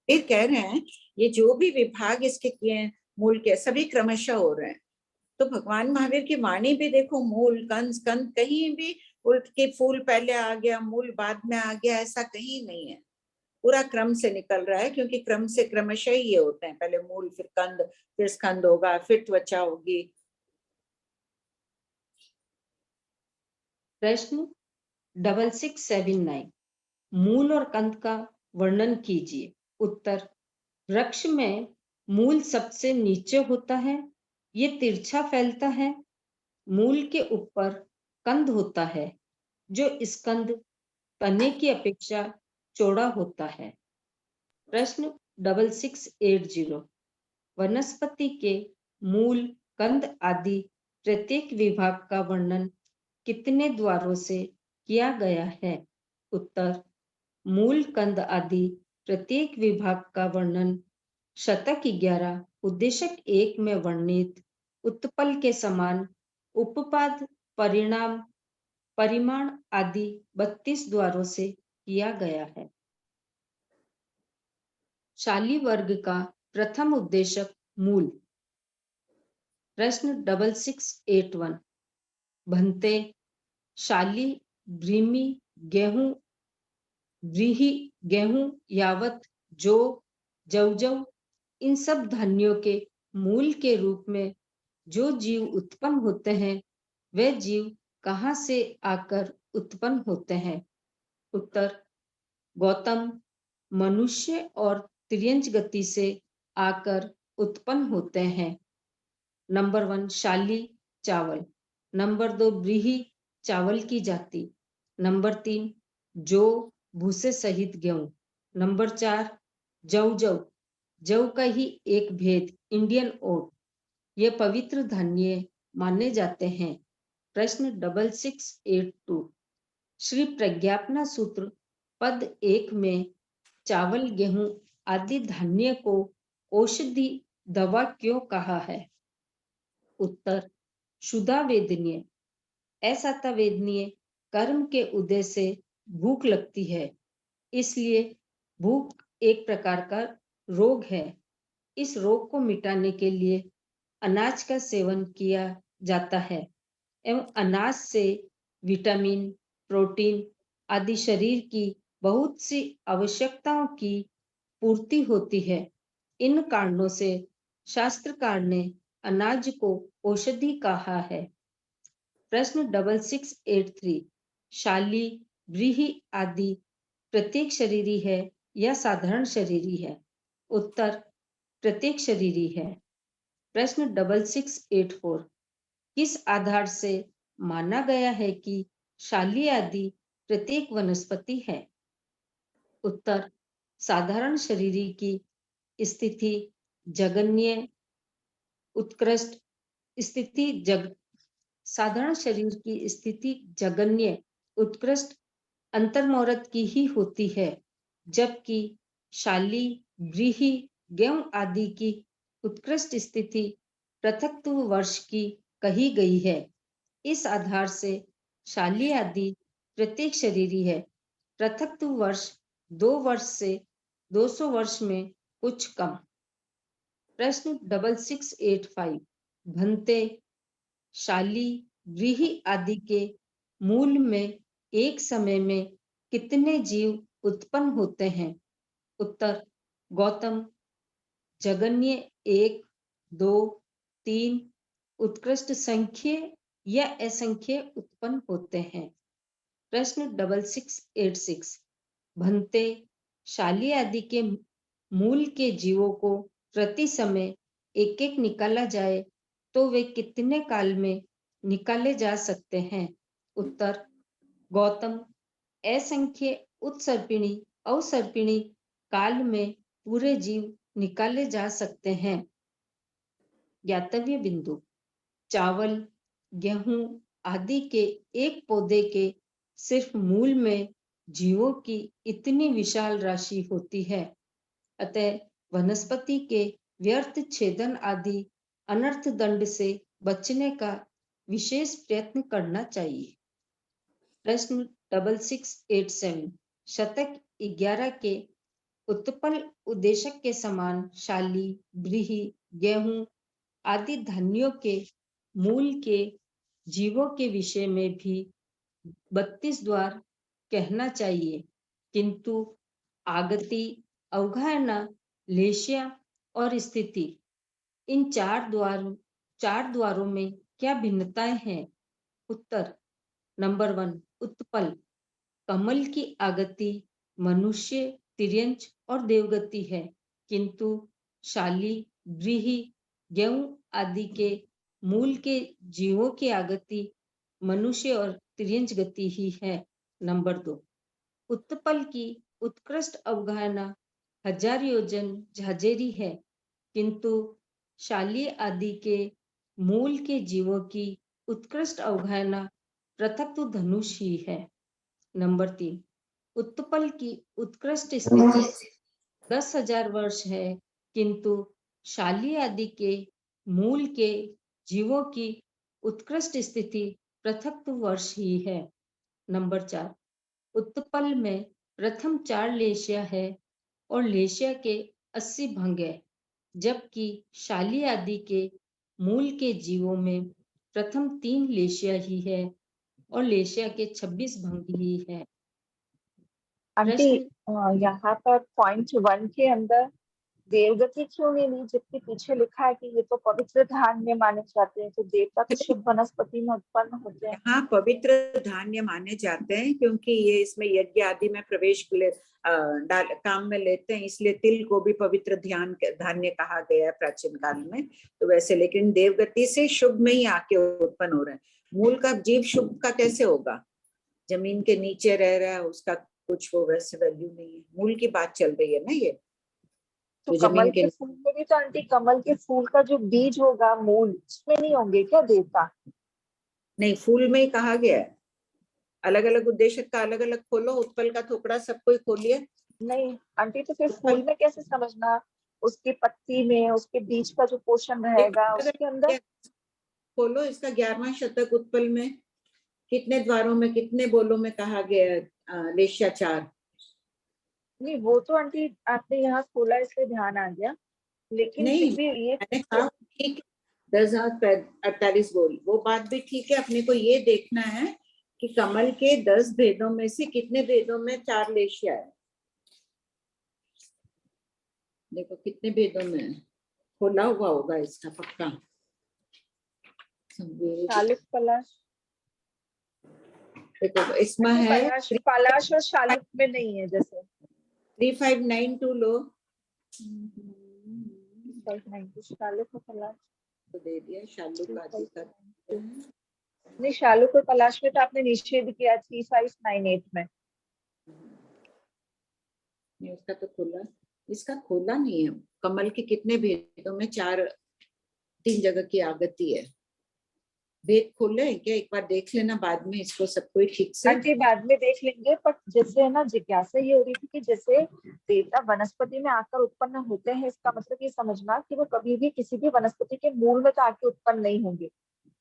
फिर कह रहे हैं ये जो भी विभाग इसके किए हैं मूल के, सभी क्रमशः हो रहे हैं। तो भगवान महावीर की वाणी भी देखो, मूल, कंद, स्कंद, कहीं भी उल्ट के फूल पहले आ गया, मूल बाद में आ गया, ऐसा कहीं नहीं है। पूरा क्रम से निकल रहा है, क्योंकि क्रम से क्रमशः ही ये होते हैं। पहले मूल, फिर कंद, फिर स्कंद होगा, फिर त्वचा होगी। प्रश्न 6679। मूल और कंद का वर्णन कीजिए। उत्तर, वृक्ष में मूल सबसे नीचे होता है, ये तिरछा फैलता है। मूल के ऊपर कंद होता है, जो स्कंद तने की अपेक्षा चौड़ा होता है। प्रश्न 6680। वनस्पति के मूल, कंद आदि प्रत्येक विभाग का वर्णन कितने द्वारों से किया गया है? उत्तर, मूल, कंद आदि प्रत्येक विभाग का वर्णन शतक 11 उद्देशक 1 में वर्णित उत्पल के समान उपपाद, परिणाम, परिमाण आदि 32 द्वारों से किया गया है। शाली वर्ग का प्रथम उद्देशक मूल। प्रश्न 6681 भन्ते, शाली, ब्रीमी, गेहूं, व्रीहि, गेहूं, यावत, जौ, जवजव, इन सब धान्यों के मूल के रूप में जो जीव उत्पन्न होते हैं वे जीव कहाँ से आकर उत्पन्न होते हैं? उत्तर, गौतम, मनुष्य और तिर्यंच गति से आकर उत्पन्न होते हैं। नंबर 1 शाली, चावल। नंबर 2 व्रीहि, चावल की जाति। नंबर 3 जौ, भूसे सहित गेहूं। नंबर 4 जव, जव का ही एक भेद इंडियन ओट। ये पवित्र धान्य माने जाते हैं। प्रश्न 6682 श्री प्रज्ञापना सूत्र पद 1 में चावल, गेहूं आदि धान्य को औषधि दवा क्यों कहा है? उत्तर, शुदा वेदनीय, असाता वेदनीय कर्म के उदय से भूख लगती है, इसलिए भूख एक प्रकार का रोग है। इस रोग को मिटाने के लिए अनाज का सेवन किया जाता है एवं अनाज से विटामिन, प्रोटीन आदि शरीर की बहुत सी आवश्यकताओं की पूर्ति होती है। इन कारणों से शास्त्रकार ने अनाज को औषधि कहा है। प्रश्न 6683 शाली, व्रीहि आदि प्रत्येक शरीरी है या साधारण शरीरी है? उत्तर, प्रत्येक शरीरी है। प्रश्न 6684 किस आधार से माना गया है कि शाली आदि प्रत्येक वनस्पति है? उत्तर, साधारण शरीरी की स्थिति जगन्य उत्कृष्ट स्थिति साधारण शरीर की स्थिति जगन्य उत्कृष्ट अंतर्मौरत की ही होती है, जबकि शाली, व्रीहि, गेहूं आदि की उत्कृष्ट स्थिति पृथक्त्व वर्ष की कही गई है। इस आधार से शाली आदि प्रत्येक शरीरी है। पृथक्त्व वर्ष 2 वर्ष से 200 वर्ष में कुछ कम। प्रश्न 6685 भन्ते, शाली, व्रीहि आदि के मूल में एक समय में कितने जीव उत्पन्न होते हैं? उत्तर, गौतम, जगन्य 1, 2, 3 उत्कृष्ट संख्य या असंख्य उत्पन्न होते हैं। प्रश्न 6686 भन्ते, शाली आदि के मूल के जीवों को प्रति समय एक एक निकाला जाए तो वे कितने काल में निकाले जा सकते हैं? उत्तर, गौतम, असंख्य उत्सर्पिणी अवसर्पिणी काल में पूरे जीव निकाले जा सकते हैं। ज्ञातव्य बिंदु, चावल, गेहूं आदि के एक पौधे के सिर्फ मूल में जीवों की इतनी विशाल राशि होती है, अतः वनस्पति के व्यर्थ छेदन आदि अनर्थ दंड से बचने का विशेष प्रयत्न करना चाहिए। प्रश्न 6687 शतक 11 के उत्पल उद्देशक के समान शाली, व्रीहि, गेहूं आदि धान्यों के मूल के जीवों के विषय में भी 32 द्वार कहना चाहिए, किंतु आगति, अवगाहना, लेशिया और स्थिति इन चार द्वारों में क्या भिन्नताएं हैं? उत्तर, नंबर 1 उत्पल, कमल की आगति मनुष्य, तिर्यंच और देवगति है, किंतु शाली, व्रीहि, गेहूं आदि के मूल के जीवों की आगति मनुष्य और तिर्यंच गति ही है। नंबर 2 उत्पल की उत्कृष्ट अवगाहना 1000 योजन झाझेरी है, किंतु शाली आदि के मूल के जीवों की उत्कृष्ट अवगाहना पृथक्त्व धनुष ही है। नंबर 3 उत्पल की उत्कृष्ट स्थिति 10,000 वर्ष है, किंतु शाली आदि के मूल के जीवों की उत्कृष्ट स्थिति पृथक्त्व वर्ष ही है। नंबर 4 उत्पल में प्रथम 4 लेशिया है और लेशिया के 80 भंग है, जबकि शाली आदि के मूल के जीवों में प्रथम 3 लेशिया ही है और लेशिया के 26 भंग ही है। आंटी यहाँ पर .1 के अंदर देवगति क्यों नहीं ली, जबकि पीछे लिखा है कि ये तो पवित्र धान्य माने जाते हैं, तो देवता तो शुभ वनस्पति में उत्पन्न होते हैं। हाँ, पवित्र धान्य माने जाते हैं क्योंकि ये इसमें यज्ञ आदि में प्रवेश काम में लेते हैं, इसलिए तिल को भी पवित्र धान्य कहा गया है प्राचीन काल में। तो वैसे लेकिन देवगति से शुभ में ही आके उत्पन्न हो रहे हैं। मूल का जीव शुभ का कैसे होगा, जमीन के नीचे रह रहा है, उसका कुछ वो वैसे वैल्यू नहीं है। मूल की बात चल रही है ना ये। तो कमल के फूल में भी तो आंटी कमल के फूल का जो बीज होगा मूल, उसमें नहीं होंगे क्या देवता? नहीं, फूल में ही कहा गया है। अलग अलग उद्देश्य का अलग अलग खोलो, उत्पल का थोपड़ा सबको ही खोलिए। नहीं आंटी, तो फिर फूल में कैसे समझना, उसकी पत्ती में उसके बीज का जो पोषण रहेगा उसके अंदर खोलो। इसका 11वां शतक उत्पल में कितने द्वारों में कितने बोलों में कहा गया लेशिया 4। नहीं वो तो आंटी आपने यहाँ खोला इसलिए ध्यान आ गया, लेकिन नहीं फिर भी ये ठीक 10,48 बोल, वो बात भी ठीक है। अपने को ये देखना है कि कमल के 10 भेदों में से कितने भेदों में 4 लेशिया है। देखो कितने भेदों में खोला हुआ होगा इसका पक्का। शालुक पलाश, देखो इसमें है पलाश और शालुक में नहीं है। जैसे 3592 लो, 592 शालुक और पलाश तो दे दिया। शालुक आदि का नहीं, शालुक और पलाश में तो आपने निषेध किया 3598 में। नहीं उसका तो खोला, इसका खोला नहीं है। कमल के कितने भेदों में 3 जगह की आगति है। भेद खोले क्या, एक बार देख लेना बाद में इसको सबको ही ठीक से। आंटी बाद में देख लेंगे, पर जैसे है ना जिज्ञासा ये हो रही थी कि जैसे देवता वनस्पति में आकर उत्पन्न होते हैं, इसका मतलब ये समझना कि वो कभी भी किसी भी वनस्पति के मूल में तो आके उत्पन्न नहीं होंगे,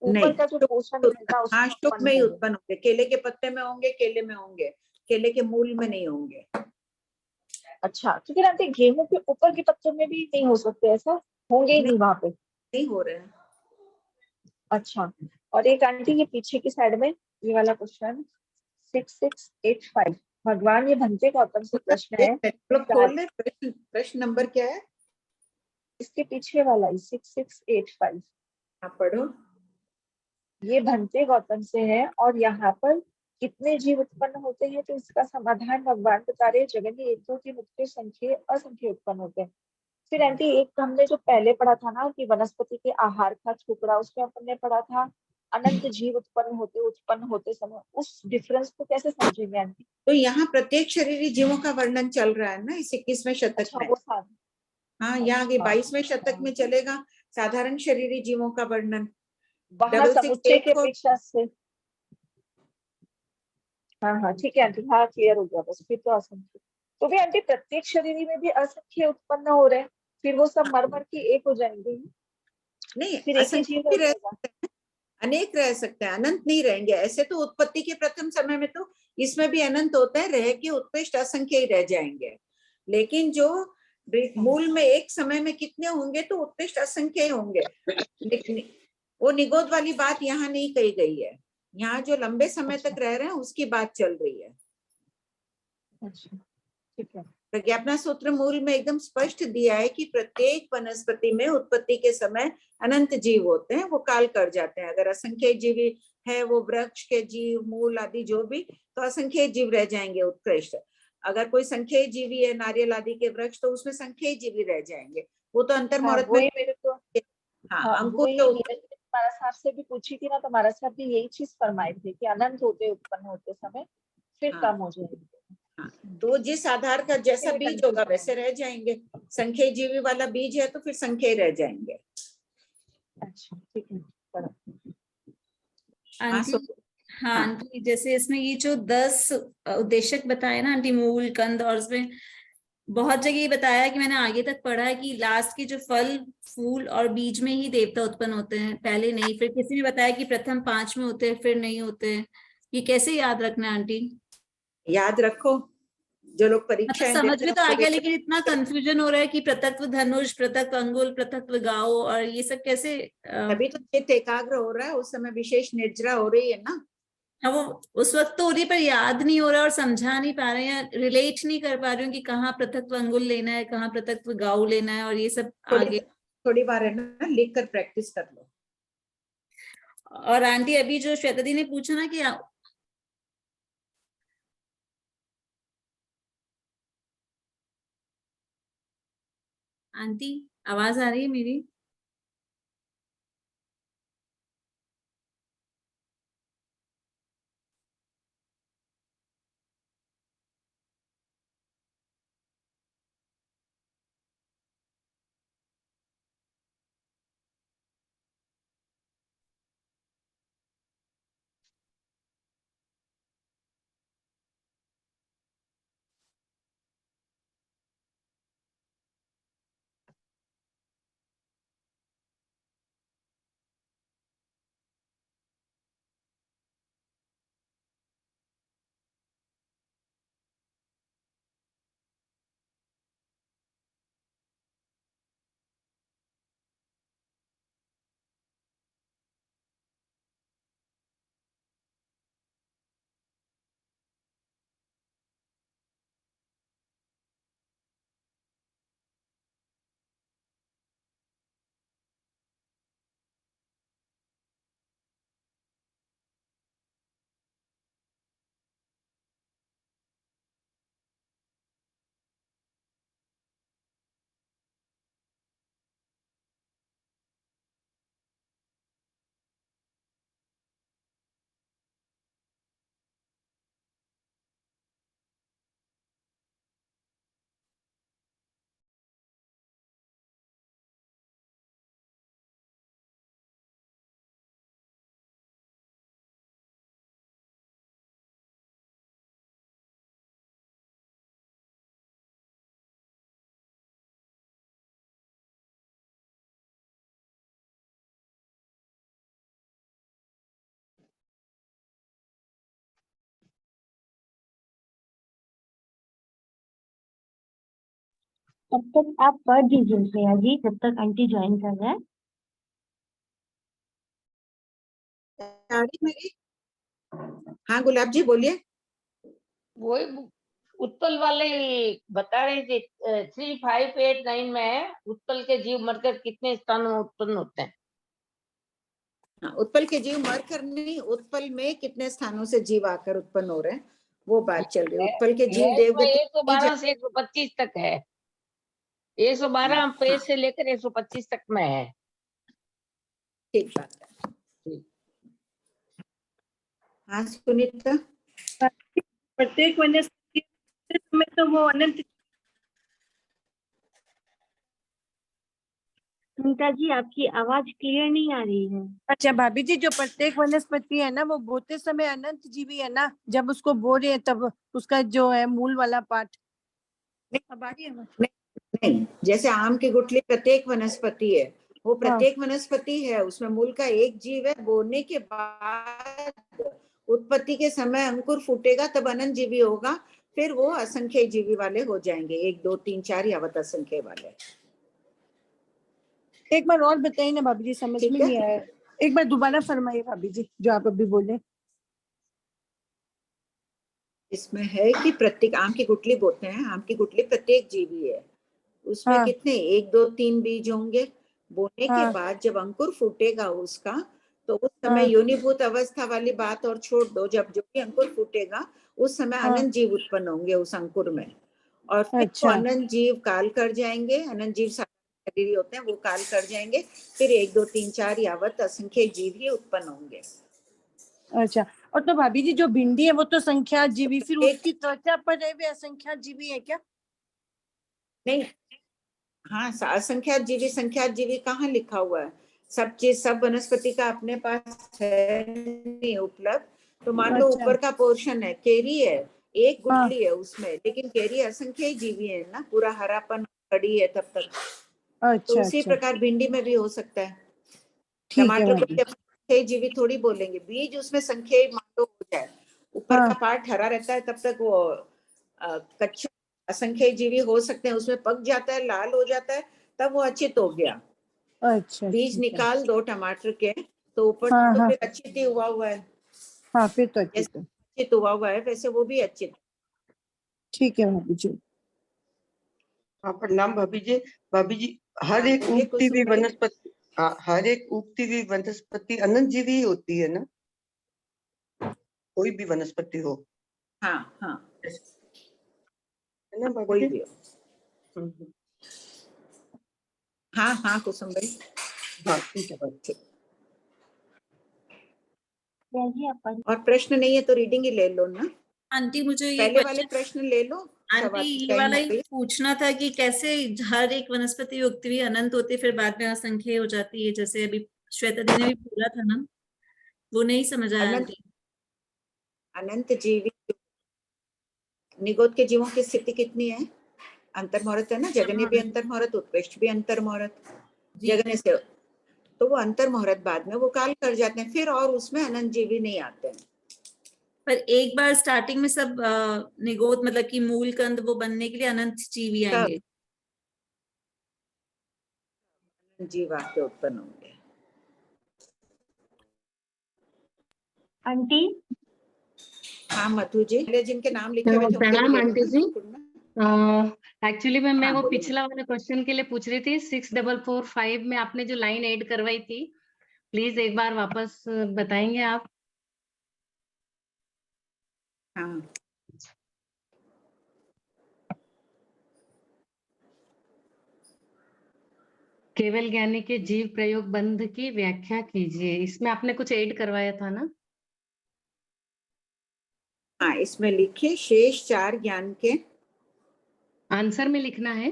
ऊपर का जो पोषण रहेगा हाँ, शुक में ही उत्पन्न होंगे। केले के पत्ते में होंगे, केले में होंगे, केले के मूल में नहीं होंगे। अच्छा, तो फिर आंटी गेहूं के ऊपर के पत्तों में भी नहीं हो सकते, ऐसा होंगे ही नहीं वहां पे? नहीं हो रहे हैं। अच्छा, और एक आंटी ये पीछे की साइड में ये वाला क्वेश्चन 6685, भगवान ये भंते गौतम से प्रश्न है। प्रश्न नंबर क्या है इसके पीछे वाला 6685? आप पढ़ो। ये भंते गौतम से है और यहाँ पर कितने जीव उत्पन्न होते हैं, तो इसका समाधान भगवान बता रहे, जगन में 1 2 3 मुख्य संख्या असंख्य उत्पन्न होते हैं। फिर आंटी एक हमने जो पहले पढ़ा था ना कि वनस्पति के आहार का टुकड़ा, उसमें अपन ने पढ़ा था अनंत जीव उत्पन्न होते समय, उस डिफरेंस को कैसे समझेंगे आंटी? तो यहाँ प्रत्येक शरीरी जीवों का वर्णन चल रहा है ना इस 21वें शतक में। हाँ, यहाँ आगे 22वें शतक में चलेगा साधारण शरीरी जीवों का वर्णन। वहाँ समुच्चय के अपेक्षा से हाँ ठीक है आंटी, हाँ क्लियर हो गया बस। फिर तो असंख्य, तो भी आंटी प्रत्येक शरीर में भी असंख्य उत्पन्न हो रहे हैं, फिर वो सब मर मर के एक हो जाएंगे? नहीं, फिर एक ही जीव रह सकते हैं, अनेक रह सकते हैं, अनंत नहीं रहेंगे। ऐसे तो उत्पत्ति के प्रथम समय में तो इसमें भी अनंत होता है, रह के उत्कृष्ट असंख्य ही रह जाएंगे। लेकिन जो मूल में एक समय में कितने होंगे तो उत्कृष्ट असंख्य ही होंगे। लेकिन वो निगोद वाली बात यहाँ नहीं कही गई है। यहाँ जो लंबे समय तक रह रहे हैं उसकी बात चल रही है। अच्छा ठीक है। प्रज्ञापना सूत्र मूल में एकदम स्पष्ट दिया है कि प्रत्येक वनस्पति में उत्पत्ति के समय अनंत जीव होते हैं, वो काल कर जाते हैं। अगर असंख्य जीवी है वो वृक्ष के जीव, मूल आदि जो भी, तो असंख्य जीव रह जाएंगे उत्कृष्ट। अगर कोई संख्य जीवी है नारियल आदि के वृक्ष, तो उसमें संख्य जीवी रह जाएंगे। वो तो अंतर मुहूर्त में मेरे को अंकुर तो महाराज साहब से भी पूछी थी ना, तो महाराज साहब भी यही चीज फरमाए थे कि अनंत होते उत्पन्न होते समय फिर कम हो जाएंगे। तो जिस आधार का जैसा बीज होगा वैसे रह जाएंगे। संख्या जीवी वाला बीज है तो फिर संख्या रह जाएंगे। अच्छा ठीक है। हाँ आंटी, जैसे इसमें ये जो 10 उद्देशक बताए ना आंटी, मूल कंद, और उसमें बहुत जगह ये बताया कि मैंने आगे तक पढ़ा है कि लास्ट के जो फल फूल और बीज में ही देवता उत्पन्न होते हैं, पहले नहीं। फिर किसी ने बताया कि प्रथम 5 में होते हैं, फिर नहीं होते हैं। ये कैसे याद रखना है आंटी? याद रखो, जो लोग मतलब परीक्षाएं समझ देते में हैं तो आ उनको गया, देखते लेकिन इतना कंफ्यूजन हो रहा है कि पृथक्व धनुष, पृथक अंगुल, पृथक्व गाओ और ये सब कैसे तभी तो चित्त एकाग्र हो रहा है, उस समय विशेष निर्जरा हो रही है ना। वो उस वक्त तो हो रही है, पर याद नहीं हो रहा और समझा नहीं पा रहे हैं, रिलेट नहीं कर पा रही हूँ कि कहाँ पृथक्व अंगुल लेना है, कहाँ पृथक्व गाऊ लेना है, और ये सब आगे। थोड़ी बार है ना, लिख कर प्रैक्टिस कर लो। और आंटी अभी जो श्वेता दी ने पूछा ना कि आंटी आवाज आ रही है मेरी? तब तक आप पढ़ दीजिए श्रेया जी, जब तक आंटी ज्वाइन कर रहे हैं। हाँ गुलाब जी बोलिए। वही उत्पल वाले बता रहे थे 3589 में उत्पल के जीव मरकर कितने स्थानों में उत्पन्न होते हैं? उत्पल के जीव मरकर नहीं, उत्पल में कितने स्थानों से जीव आकर उत्पन्न हो रहे हैं वो बात चल रही है। उत्पल के जीव देवगति 112 से 125 तक है। 112 पेज से लेकर 125 तक में है। ठीक बात है। हाँ सुनीता, प्रत्येक वनस्पति में तो वो अनंत। सुनीता जी आपकी आवाज क्लियर नहीं आ रही है। अच्छा भाभी जी, जो प्रत्येक वनस्पति है ना वो बोते समय अनंत जीवी है ना, जब उसको बो रहे हैं तब उसका जो है मूल वाला पार्ट नहीं, जैसे आम की गुठली प्रत्येक वनस्पति है, वो प्रत्येक वनस्पति है, उसमें मूल का एक जीव है। बोने के बाद उत्पत्ति के समय अंकुर फूटेगा तब अनंत जीवी होगा, फिर वो असंख्य जीवी वाले हो जाएंगे, 1 2 3 4 यावत असंख्य वाले। एक बार और बताइए ना भाभी जी, समझ में नहीं आया, एक बार दोबारा फरमाइए भाभी जी जो आप अभी बोले। इसमें है कि प्रत्येक आम की गुठली बोते हैं, आम की गुठली प्रत्येक जीवी है, उसमें कितने 1 2 3 बीज होंगे। बोने के बाद जब अंकुर फूटेगा उसका, तो उस समय योनिभूत अवस्था वाली बात और छोड़ दो, जब जो भी अंकुर फूटेगा उस समय अनंत जीव उत्पन्न होंगे उस अंकुर में, और फिर वो अनंत जीव काल कर जाएंगे। अनंत जीव शरीरी होते हैं, वो काल कर जाएंगे, फिर 1 2 3 4 यावत असंख्य जीव ही उत्पन्न होंगे। अच्छा, और तो भाभी जी जो भिंडी है वो तो संख्या जीवी, फिर उसकी त्वचा पर रहे हुए असंख्या जीवी है क्या? नहीं, हाँ असंख्यात जीवी संख्यात जीवी कहाँ लिखा हुआ है? सब चीज सब वनस्पति का अपने पास है नहीं उपलब्ध। तो मान लो ऊपर का पोर्शन है, केरी है, एक गुठली है उसमें, लेकिन केरी असंख्य जीवी है ना, पूरा हरापन खड़ी है तब तक। तो उसी प्रकार भिंडी में भी हो सकता है। टमाटर को संख्या जीवी थोड़ी बोलेंगे, बीज उसमें संख्या मान लो हो जाए, ऊपर का पार्ट हरा रहता है तब तक वो कच्चे असंख्य जीवी हो सकते हैं, उसमें पक जाता है, लाल हो जाता है, तब वो अचित हो गया। अच्छा बीज ठीक है। निकाल दो टमाटर के तो ऊपर हाँ तो हाँ फिर अचित ही हुआ है। हाँ, फिर तो अच्छी जैसे है। अचित हुआ है वैसे वो भी अचित। ठीक है भाभी जी। हाँ, प्रणाम भाभी जी। भाभी जी, हर एक बोलिए उगती हुई कुसुम भाई। वनस्पति, हर एक उगती हुई वनस्पति अनंत जीवी ही होती है ना? कोई भी वनस्पति हो। हाँ हाँ, है ना भाभी कोई जी? भी हो। हाँ हाँ कुसुम भाई। हाँ ठीक है भाभी। ठीक। और प्रश्न नहीं है तो रीडिंग ही ले लो ना। आंटी मुझे ये पहले वाले क्वेश्चन, प्रश्न ले लो। आंटी ये वाला ही पूछना था कि कैसे हर एक वनस्पति उगती हुई अनंत होती है फिर बाद में असंख्य हो जाती है, जैसे अभी श्वेता दी ने भी बोला था ना, वो नहीं समझ आया अनंत, आंटी। अनंत जीवी निगोद के जीवों की स्थिति कितनी है? अंतर्मुहूर्त है ना, जगने भी अंतर्मुहूर्त, उत्कृष्ट भी अंतर्मुहूर्त। जगने से तो वो अंतर्मुहूर्त बाद में वो काल कर जाते हैं, फिर और उसमें अनंत जीवी नहीं आते हैं। पर एक बार स्टार्टिंग में सब निगोद मतलब कि मूल कंद वो बनने के लिए अनंत जीवी आएंगे। जीव आके उत्पन्न होंगे। आंटी हाँ मधु जी, जिनके नाम लिखे हुए थे उनके भी प्रणाम ले लो आंटी ना। जी। एक्चुअली मैं हाँ, वो बोलिए। पिछला वाला क्वेश्चन के लिए पूछ रही थी, 6445 में आपने जो लाइन ऐड करवाई थी, प्लीज एक बार वापस बताएंगे आप? हाँ केवल ज्ञानी के जीव प्रयोग बंध की व्याख्या कीजिए, इसमें आपने कुछ ऐड करवाया था ना? हाँ, इसमें लिखिए शेष चार ज्ञान के। आंसर में लिखना है?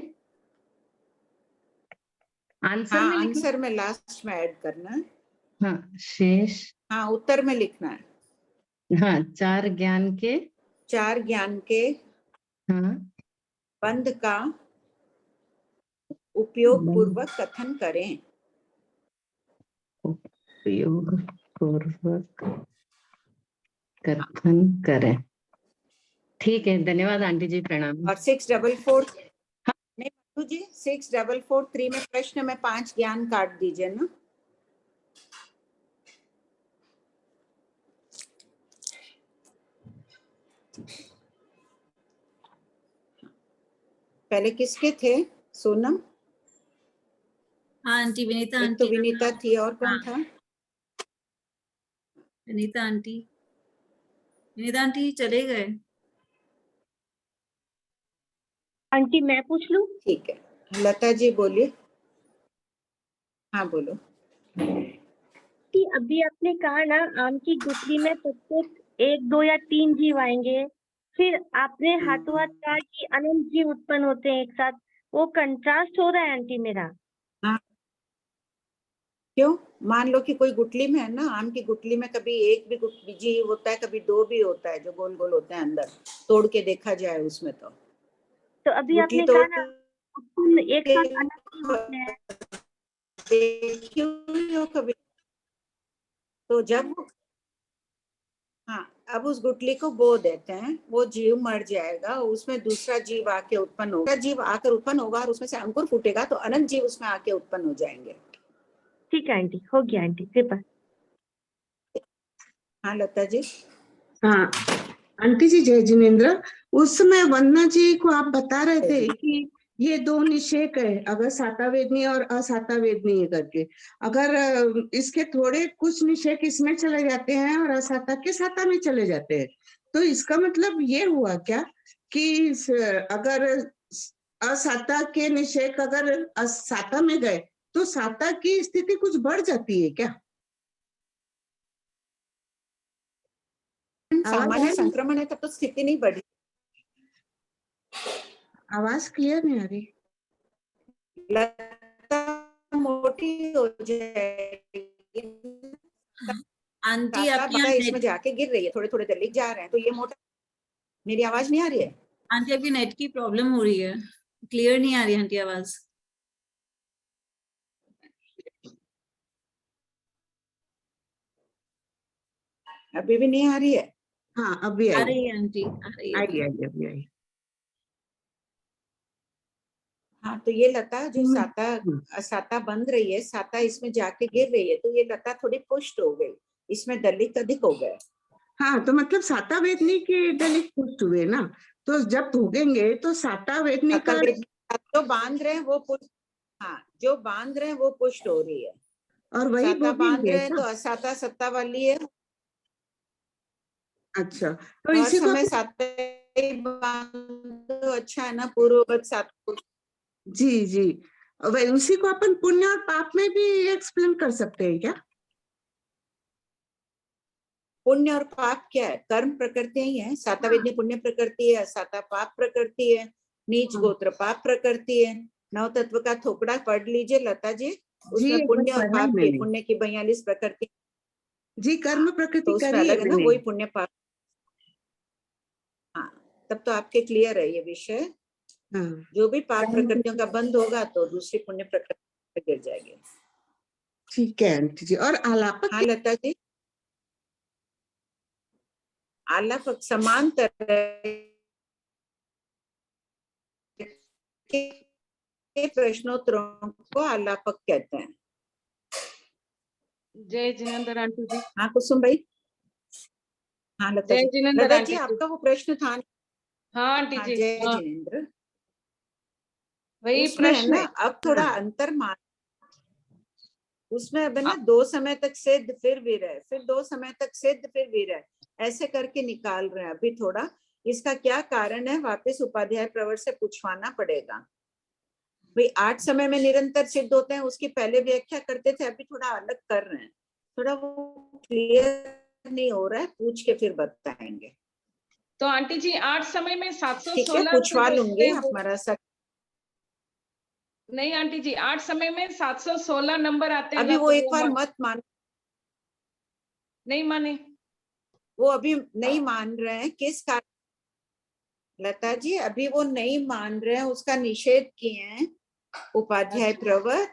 आंसर हाँ, में लिखना? आंसर में लास्ट में ऐड करना है। हाँ, शेष। हाँ, उत्तर में लिखना है। हाँ, चार ज्ञान के, चार ज्ञान के हाँ, बंध का उपयोग पूर्वक कथन करें। उपयोग पूर्वक कथन करें। ठीक है, धन्यवाद आंटी जी, प्रणाम। और 644 नहीं मधु जी, 6443 में प्रश्न में 5 ज्ञान काट दीजिए ना। पहले किसके थे? सोनम? हाँ आंटी, विनीता एक आंटी तो विनीता थी और कौन था? विनीता आंटी, विनीता आंटी चले गए। आंटी मैं पूछ लूं? ठीक है, लता जी बोलिए। हाँ बोलो। कि अभी आपने कहा ना आम की गुठली में प्रत्येक 1, 2 या 3 जीव आएंगे, फिर आपने हाथों हाथ कहा कि अनंत जीव उत्पन्न होते हैं एक साथ, वो कंट्रास्ट हो रहा है आंटी मेरा। हाँ क्यों? मान लो कि कोई गुठली में है ना, आम की गुठली में कभी एक भी जीव होता है, कभी 2 भी होता है, जो गोल गोल होते हैं अंदर, तोड़ के देखा जाए उसमें तो अभी आपने कहा ना एक साथ अनंत जीव होते हैं। कभी तो जब हाँ, अब उस गुठली को बो देते हैं, वो जीव मर जाएगा, उसमें दूसरा जीव आके उत्पन्न होगा, जीव आकर उत्पन्न होगा और उसमें से अंकुर फूटेगा, तो अनंत जीव उसमें आके उत्पन्न हो जाएंगे। ठीक है आंटी, हो गया आंटी, कृपा। हाँ लता जी। हाँ आंटी जी, जय जिनेन्द्र। उस समय वंदना जी को आप बता रहे थे कि ये 2 निषेक है, अगर साता वेदनीय और असाता वेदनीय करके, अगर इसके थोड़े कुछ निषेक इसमें चले जाते हैं और असाता के साता में चले जाते हैं, तो इसका मतलब ये हुआ क्या कि अगर असाता के निषेक अगर साता में गए तो साता की स्थिति कुछ बढ़ जाती है क्या? सामान्य संक्रमण है तब तो स्थिति नहीं बढ़ी। आवाज क्लियर नहीं आ रही। मोटी हो जाएगी आंटी आपकी यहाँ इसमें जाके गिर रही है, थोड़े थोड़े लिख जा रहे हैं, तो ये मोटा। मेरी आवाज नहीं आ रही है? आंटी आपकी नेट की प्रॉब्लम हो रही है, क्लियर नहीं आ रही आंटी आवाज। अभी भी नहीं आ रही है? हाँ अभी आ आई। रही है आंटी, आ रही है। आई अभी आई। हाँ, तो ये लता जो साता बंध रही है, साता इसमें जाके गिर रही है, तो ये लता थोड़ी पुष्ट हो गई, इसमें दलित अधिक हो गए। हाँ, तो मतलब साता वेदनी के दलित पुष्ट हुए ना, तो जब भोगेंगे तो साता वेदनी का जो बांध रहे हैं वो पुष्ट, हाँ, जो बांध रहे हैं वो पुष्ट हो रही है, और वही साता बांध भोगेंगे रहे हैं तो ना? असाता सत्ता वाली है। अच्छा, तो हर इसी को समय साता ही बांधो, अच्छा है ना, पूर्ववत सात। जी जी, उसी को अपन पुण्य और पाप में भी एक्सप्लेन कर सकते हैं क्या? पुण्य और पाप क्या है? कर्म प्रकृति ही है। साता वेदनी पुण्य प्रकृति है, साता पाप प्रकृति है, नीच गोत्र पाप प्रकृति है। नव तत्व का थोकड़ा पढ़ लीजिए लता जी, उसमें पुण्य और पाप के, पुण्य की 42 प्रकृति जी, कर्म प्रकृति तो उसमें करी अलग है ना, मैंने। वही पुण्य पाप। हाँ, तब तो आपके क्लियर है ये विषय। जो भी पाप प्रकृतियों का बंद होगा तो दूसरी पुण्य प्रकृति गिर जाएगी। ठीक है आंटी जी। और आलापक? हाँ लता जी, आलापक समान तरह के प्रश्नोत्तरों को आलापक कहते हैं। जय जिनेंद्र आंटी जी। हाँ कुसुम भाई। हाँ लता जय जी, जिनेंद्र लता आंटी जी जी। आपका वो प्रश्न था। हाँ आंटी हाँ, जी, जय हाँ जिनेंद्र। वही उसमें है प्रश्न ना अब थोड़ा अंतर मान, उसमें अब है ना 2 समय तक सिद्ध फिर विरह, फिर 2 समय तक सिद्ध फिर विरह, ऐसे करके निकाल रहे हैं अभी थोड़ा। इसका क्या कारण है वापस उपाध्याय प्रवर से पूछवाना पड़ेगा। भाई 8 समय में निरंतर सिद्ध होते हैं, उसकी पहले व्याख्या करते थे, अभी थोड़ा अलग कर रहे हैं, थोड़ा वो क्लियर नहीं हो रहा है, पूछ के फिर बताएंगे। तो आंटी जी 8 समय में ठीक है, 716 पूछवा जो लूंगी होते हैं वो, हमारा सब। नहीं आंटी जी 8 समय में 716 नंबर आते हैं अभी ना, वो तो एक बार मत मान, नहीं माने, वो अभी नहीं मान रहे हैं। किस कारण लता जी? अभी वो नहीं मान रहे हैं, उसका निषेध किए हैं उपाध्याय प्रवर।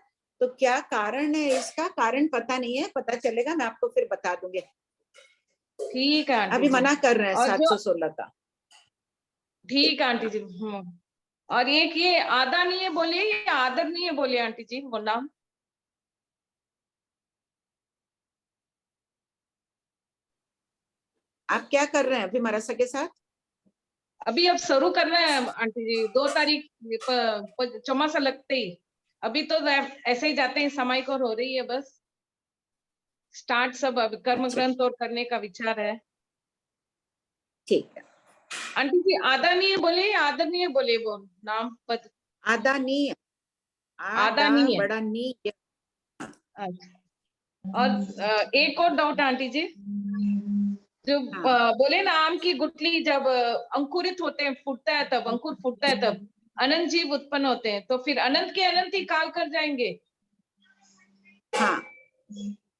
तो क्या कारण है इसका? कारण पता नहीं है, पता चलेगा मैं आपको फिर बता दूंगी। ठीक है आंटी अभी जी। मना कर रहे हैं और जो 716 का। ठीक है आंटी जी। और एक ये आदरणीय बोलिए या आदरणीय बोलिए आंटी जी वो नाम? आप क्या कर रहे हैं अभी मरासा के साथ? अभी अब शुरू कर रहे हैं आंटी जी, 2 तारीख चौमासा लगते ही। अभी तो ऐसे ही जाते हैं, समय को हो रही है बस स्टार्ट, सब अब कर्म ग्रंथ और करने का विचार है। ठीक है आंटी जी, आदरणीय बोलिए या आदरणीय बोलिए वो नाम पद? आदरणीय, आदरणीय, बड़ा नी। और एक और डाउट आंटी जी, जो बोले ना आम की गुठली जब अंकुरित होते हैं, फूटता है तब, अंकुर फूटता है तब अनंत जीव उत्पन्न होते हैं, तो फिर अनंत के अनंत ही काल कर जाएंगे। हाँ,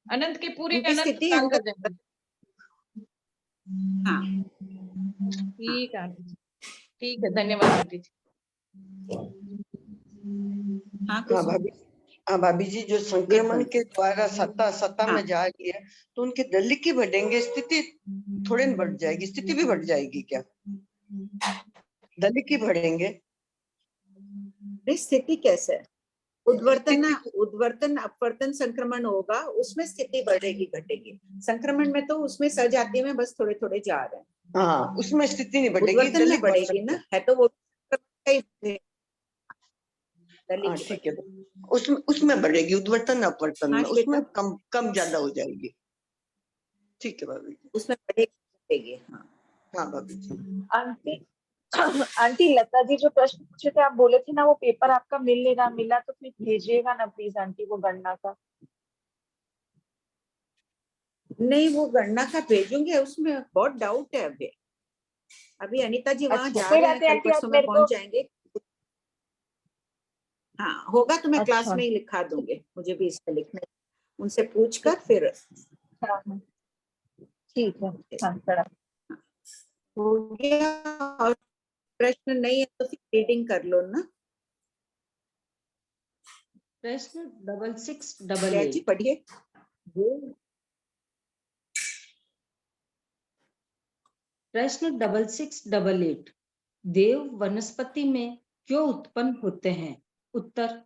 अनंत के पूरे उनकी अनंत स्थिति काल हमको कर जाएंगे। हाँ ठीक है आंटी जी, ठीक है, धन्यवाद आंटी जी। हाँ भाभी, हाँ भाभी जी, जो संक्रमण के द्वारा सत्ता में जा रही है, तो उनके दलित की बढ़ेंगे, स्थिति थोड़े न बढ़ जाएगी, स्थिति भी बढ़ जाएगी क्या? दलित की बढ़ेंगे, स्थिति कैसे है? उद्वर्तन अपवर्तन संक्रमण होगा, उसमें स्थिति बढ़ेगी घटेगी। संक्रमण में तो उसमें सजाति में बस थोड़े थोड़े जा रहे हैं। हाँ, उसमें स्थिति नहीं बढ़ेगी, उद्वर्तन में बढ़ेगी ना, है तो वो ठीक है, उसमें बढ़ेगी, उद्वर्तन अपवर्तन में, उसमें कम ज्यादा हो जाएगी। ठीक है भाभी, उसमें बढ़ेगी। हाँ भाभी जी। आंटी आंटी लता जी जो प्रश्न पूछे थे, आप बोले थे ना वो पेपर आपका मिलेगा, मिला तो फिर भेजिएगा ना प्लीज आंटी वो गणना का। नहीं, वो गणना का भेजूंगे, उसमें बहुत डाउट है अभी। अभी अनीता जी वहां जा रहे हैं, कल परसों में पहुंच जाएंगे। हाँ होगा तो मैं क्लास में ही लिखा दूंगी, मुझे भी इसमें लिखना है, उनसे पूछकर फिर। ठीक है, हाँ हो गया। और प्रश्न नहीं है तो फिर रीडिंग कर लो ना। प्रश्न 6688 पढ़िए। प्रश्न 6688 देव वनस्पति में क्यों उत्पन्न होते हैं? उत्तर,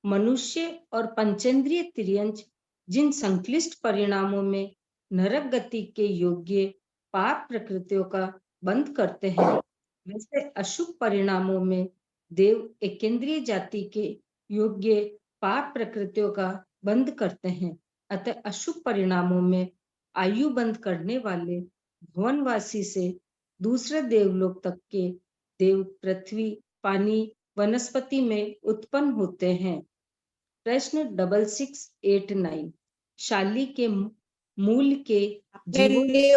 मनुष्य और पंचेंद्रिय तिर्यंच जिन संक्लिष्ट परिणामों में नरक गति के योग्य पाप प्रकृतियों का बंध करते हैं, वैसे अशुभ परिणामों में देव एकेंद्रीय जाति के योग्य पाप प्रकृतियों का बंध करते हैं। अतः अशुभ परिणामों में आयु बंद करने वाले भुवनवासी से दूसरे देवलोक तक के देव पृथ्वी, पानी, वनस्पति में उत्पन्न होते हैं। प्रश्न 6689, शाली के मूल के अपने जीवों लिए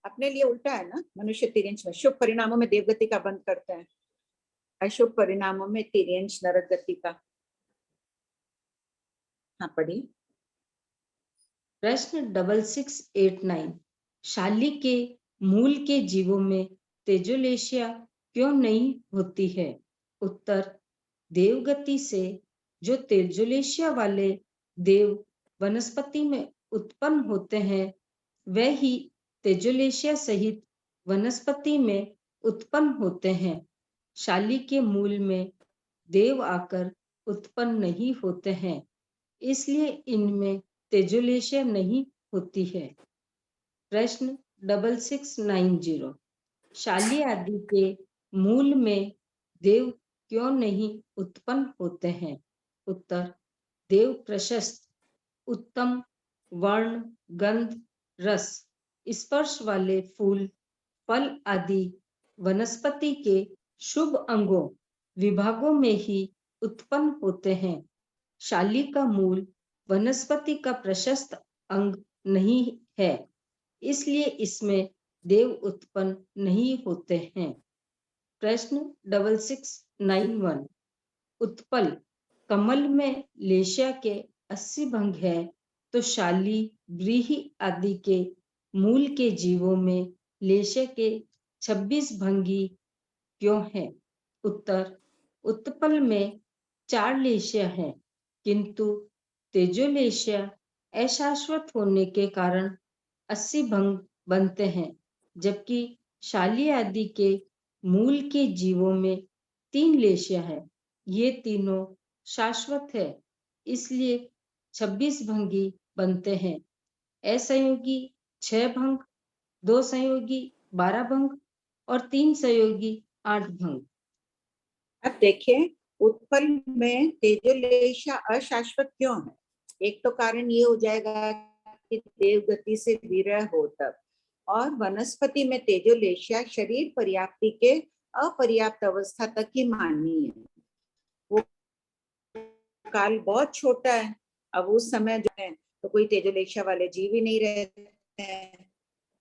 अपने लिए उल्टा है ना। मनुष्य तिर्यंच में शुभ परिणामों में देवगति का बंद करते हैं, अशुभ परिणामों में तिर्यंच नरक गति का। हाँ पढ़िए। प्रश्न 6689, शाली के मूल के जीवों में तेजोलेशिया क्यों नहीं होती है? उत्तर, देवगति से जो तेजोलेशिया वाले देव वनस्पति में उत्पन्न होते हैं, वह ही तेजोलेशिया सहित वनस्पति में उत्पन्न होते हैं। शाली के मूल में देव आकर उत्पन्न नहीं होते हैं, इसलिए इनमें तेजोलेशिया नहीं होती है। प्रश्न 6690, शाली आदि के मूल में देव क्यों नहीं उत्पन्न होते हैं? उत्तर, देव प्रशस्त, उत्तम वर्ण, गंध, रस, स्पर्श वाले फूल, फल आदि वनस्पति के शुभ अंगों, विभागों में ही उत्पन्न होते हैं। शाली का मूल वनस्पति का प्रशस्त अंग नहीं है, इसलिए इसमें देव उत्पन्न नहीं होते हैं। प्रश्न 6691, उत्पल कमल में लेशिया के 80 भंग है, तो शाली, व्रीहि आदि के मूल के जीवों में लेशिया के 26 भंगी क्यों है? उत्तर, उत्पल में 4 लेशिया हैं, किंतु तेजोलेशिया अशाश्वत होने के कारण 80 भंग बनते हैं, जबकि शाली आदि के मूल के जीवों में 3 लेशिया है। ये तीनों शाश्वत है, इसलिए 26 भंगी बनते हैं। असंयोगी 6 भंग, 2 संयोगी 12 भंग और 3 संयोगी 8 भंग। अब देखिए, उत्पल में तेजोलेशिया अशाश्वत क्यों है? एक तो कारण ये हो जाएगा कि देवगति से विरह हो तब, और वनस्पति में तेजोलेशिया शरीर पर्याप्ति के अपर्याप्त अवस्था तक ही माननीय है। वो काल बहुत छोटा है। अब उस समय जो है तो कोई तेजोलेशिया वाले जीव ही नहीं रहते हैं।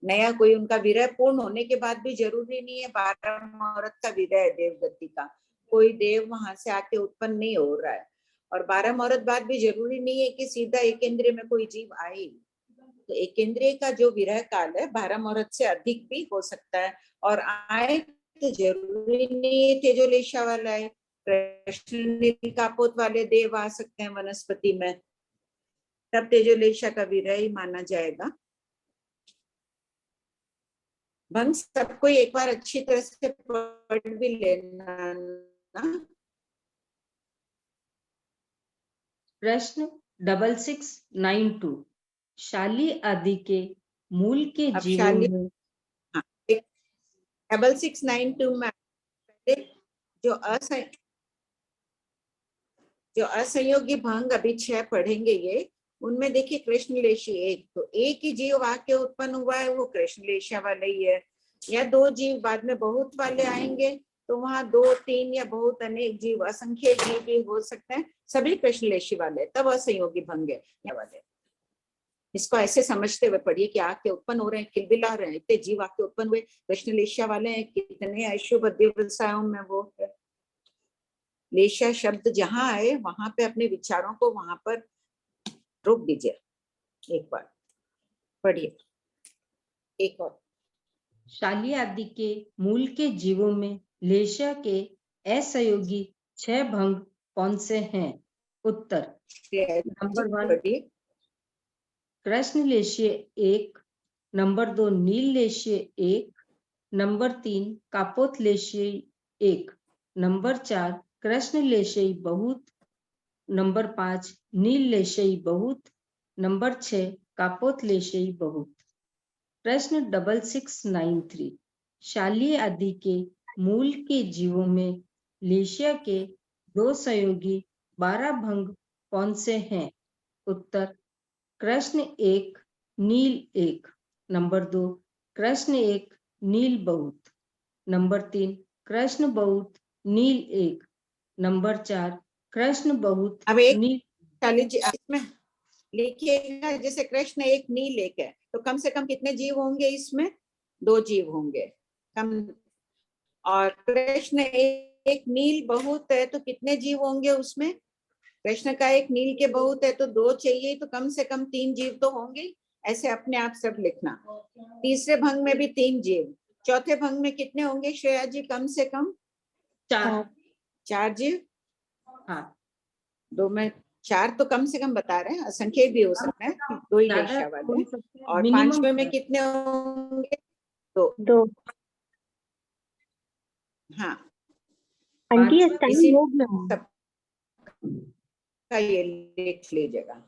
नया कोई उनका विरह पूर्ण होने के बाद भी जरूरी नहीं है 12 मुहूर्त का विरह है देवगति का, कोई देव वहां से आके उत्पन्न नहीं हो रहा है। और 12 मुहूर्त बाद भी जरूरी नहीं है कि सीधा एकेंद्रिय में कोई जीव आए। तो एकेंद्रिय का जो विरह काल है 12 मुहूर्त से अधिक भी हो सकता है, और आए तो जरूरी नहीं है तेजोलेशिया वाला है। कृष्ण कापोत वाले देव आ सकते हैं वनस्पति में, तब तेजोलेशिया का विरह ही माना जाएगा। भंग सबको एक बार अच्छी तरह से पढ़ भी लेना ना। प्रश्न 6692, शाली आदि के मूल के अब जीवों शाली में 6692 में जो असंयोगी भंग अभी 6 पढ़ेंगे ये, उनमें देखिए कृष्णलेशी एक, तो एक ही जीव आके उत्पन्न हुआ है वो कृष्णलेशिया वाले ही है, या 2 जीव बाद में बहुत वाले आएंगे तो वहां 2, 3 या बहुत अनेक जीव, असंख्य जीव भी हो सकते हैं, सभी कृष्णलेशी वाले, तब असंयोगी भंग है वाले। इसको ऐसे समझते हुए पढ़िए कि आके उत्पन्न हो रहे हैं, किलबिला रहे हैं, इतने जीव आके उत्पन्न हुए, कृष्णलेशिया वाले हैं, कितने अशुभ व्यवसायों में वो है। लेशिया शब्द जहां आए वहां पे अपने विचारों को वहां पर रोक दीजिए। एक बार पढ़िए, एक और। शाली आदि के मूल के जीवों में लेशिया के असहयोगी 6 भंग कौन से हैं? उत्तर, नंबर 1 कृष्ण लेशिय 1, नंबर 2 नील लेशिय 1, नंबर 3 कापोत लेशई 1, नंबर 4 कृष्ण लेशई बहुत, नंबर 5 नील लेशई बहुत, नंबर 6 कापोत लेशई बहुत। प्रश्न 6693 शालीय आदि के मूल के जीवों में लेशिया के 2 सहयोगी 12 भंग कौन से हैं? उत्तर कृष्ण 1 नील 1, नंबर 2 कृष्ण 1 नील बहुत, नंबर 3 कृष्ण बहुत नील 1, नंबर 4 कृष्ण बहुत अब एक नील। शाली जी इसमें लिखिएगा, जैसे कृष्ण 1 नील 1 है तो कम से कम कितने जीव होंगे इसमें? 2 जीव होंगे कम। और कृष्ण 1 नील बहुत है तो कितने जीव होंगे उसमें? कृष्ण का 1 नील के बहुत है तो 2 चाहिए, तो कम से कम 3 जीव तो होंगे। ऐसे अपने आप सब लिखना। तीसरे भंग में भी 3 जीव, चौथे भंग में कितने होंगे श्रेया जी? कम से कम 4 जीव। हाँ 2 में 4 तो कम से कम बता रहे हैं, असंख्य भी हो सकता है, 2 ही ज्यादा लेशा वाले। हो सकते हैं, और minimum 5वें में कितने होंगे? 2। हाँ आंटी पांचवा टाइम इसी हो गया। सब का ये लिख लीजिएगा।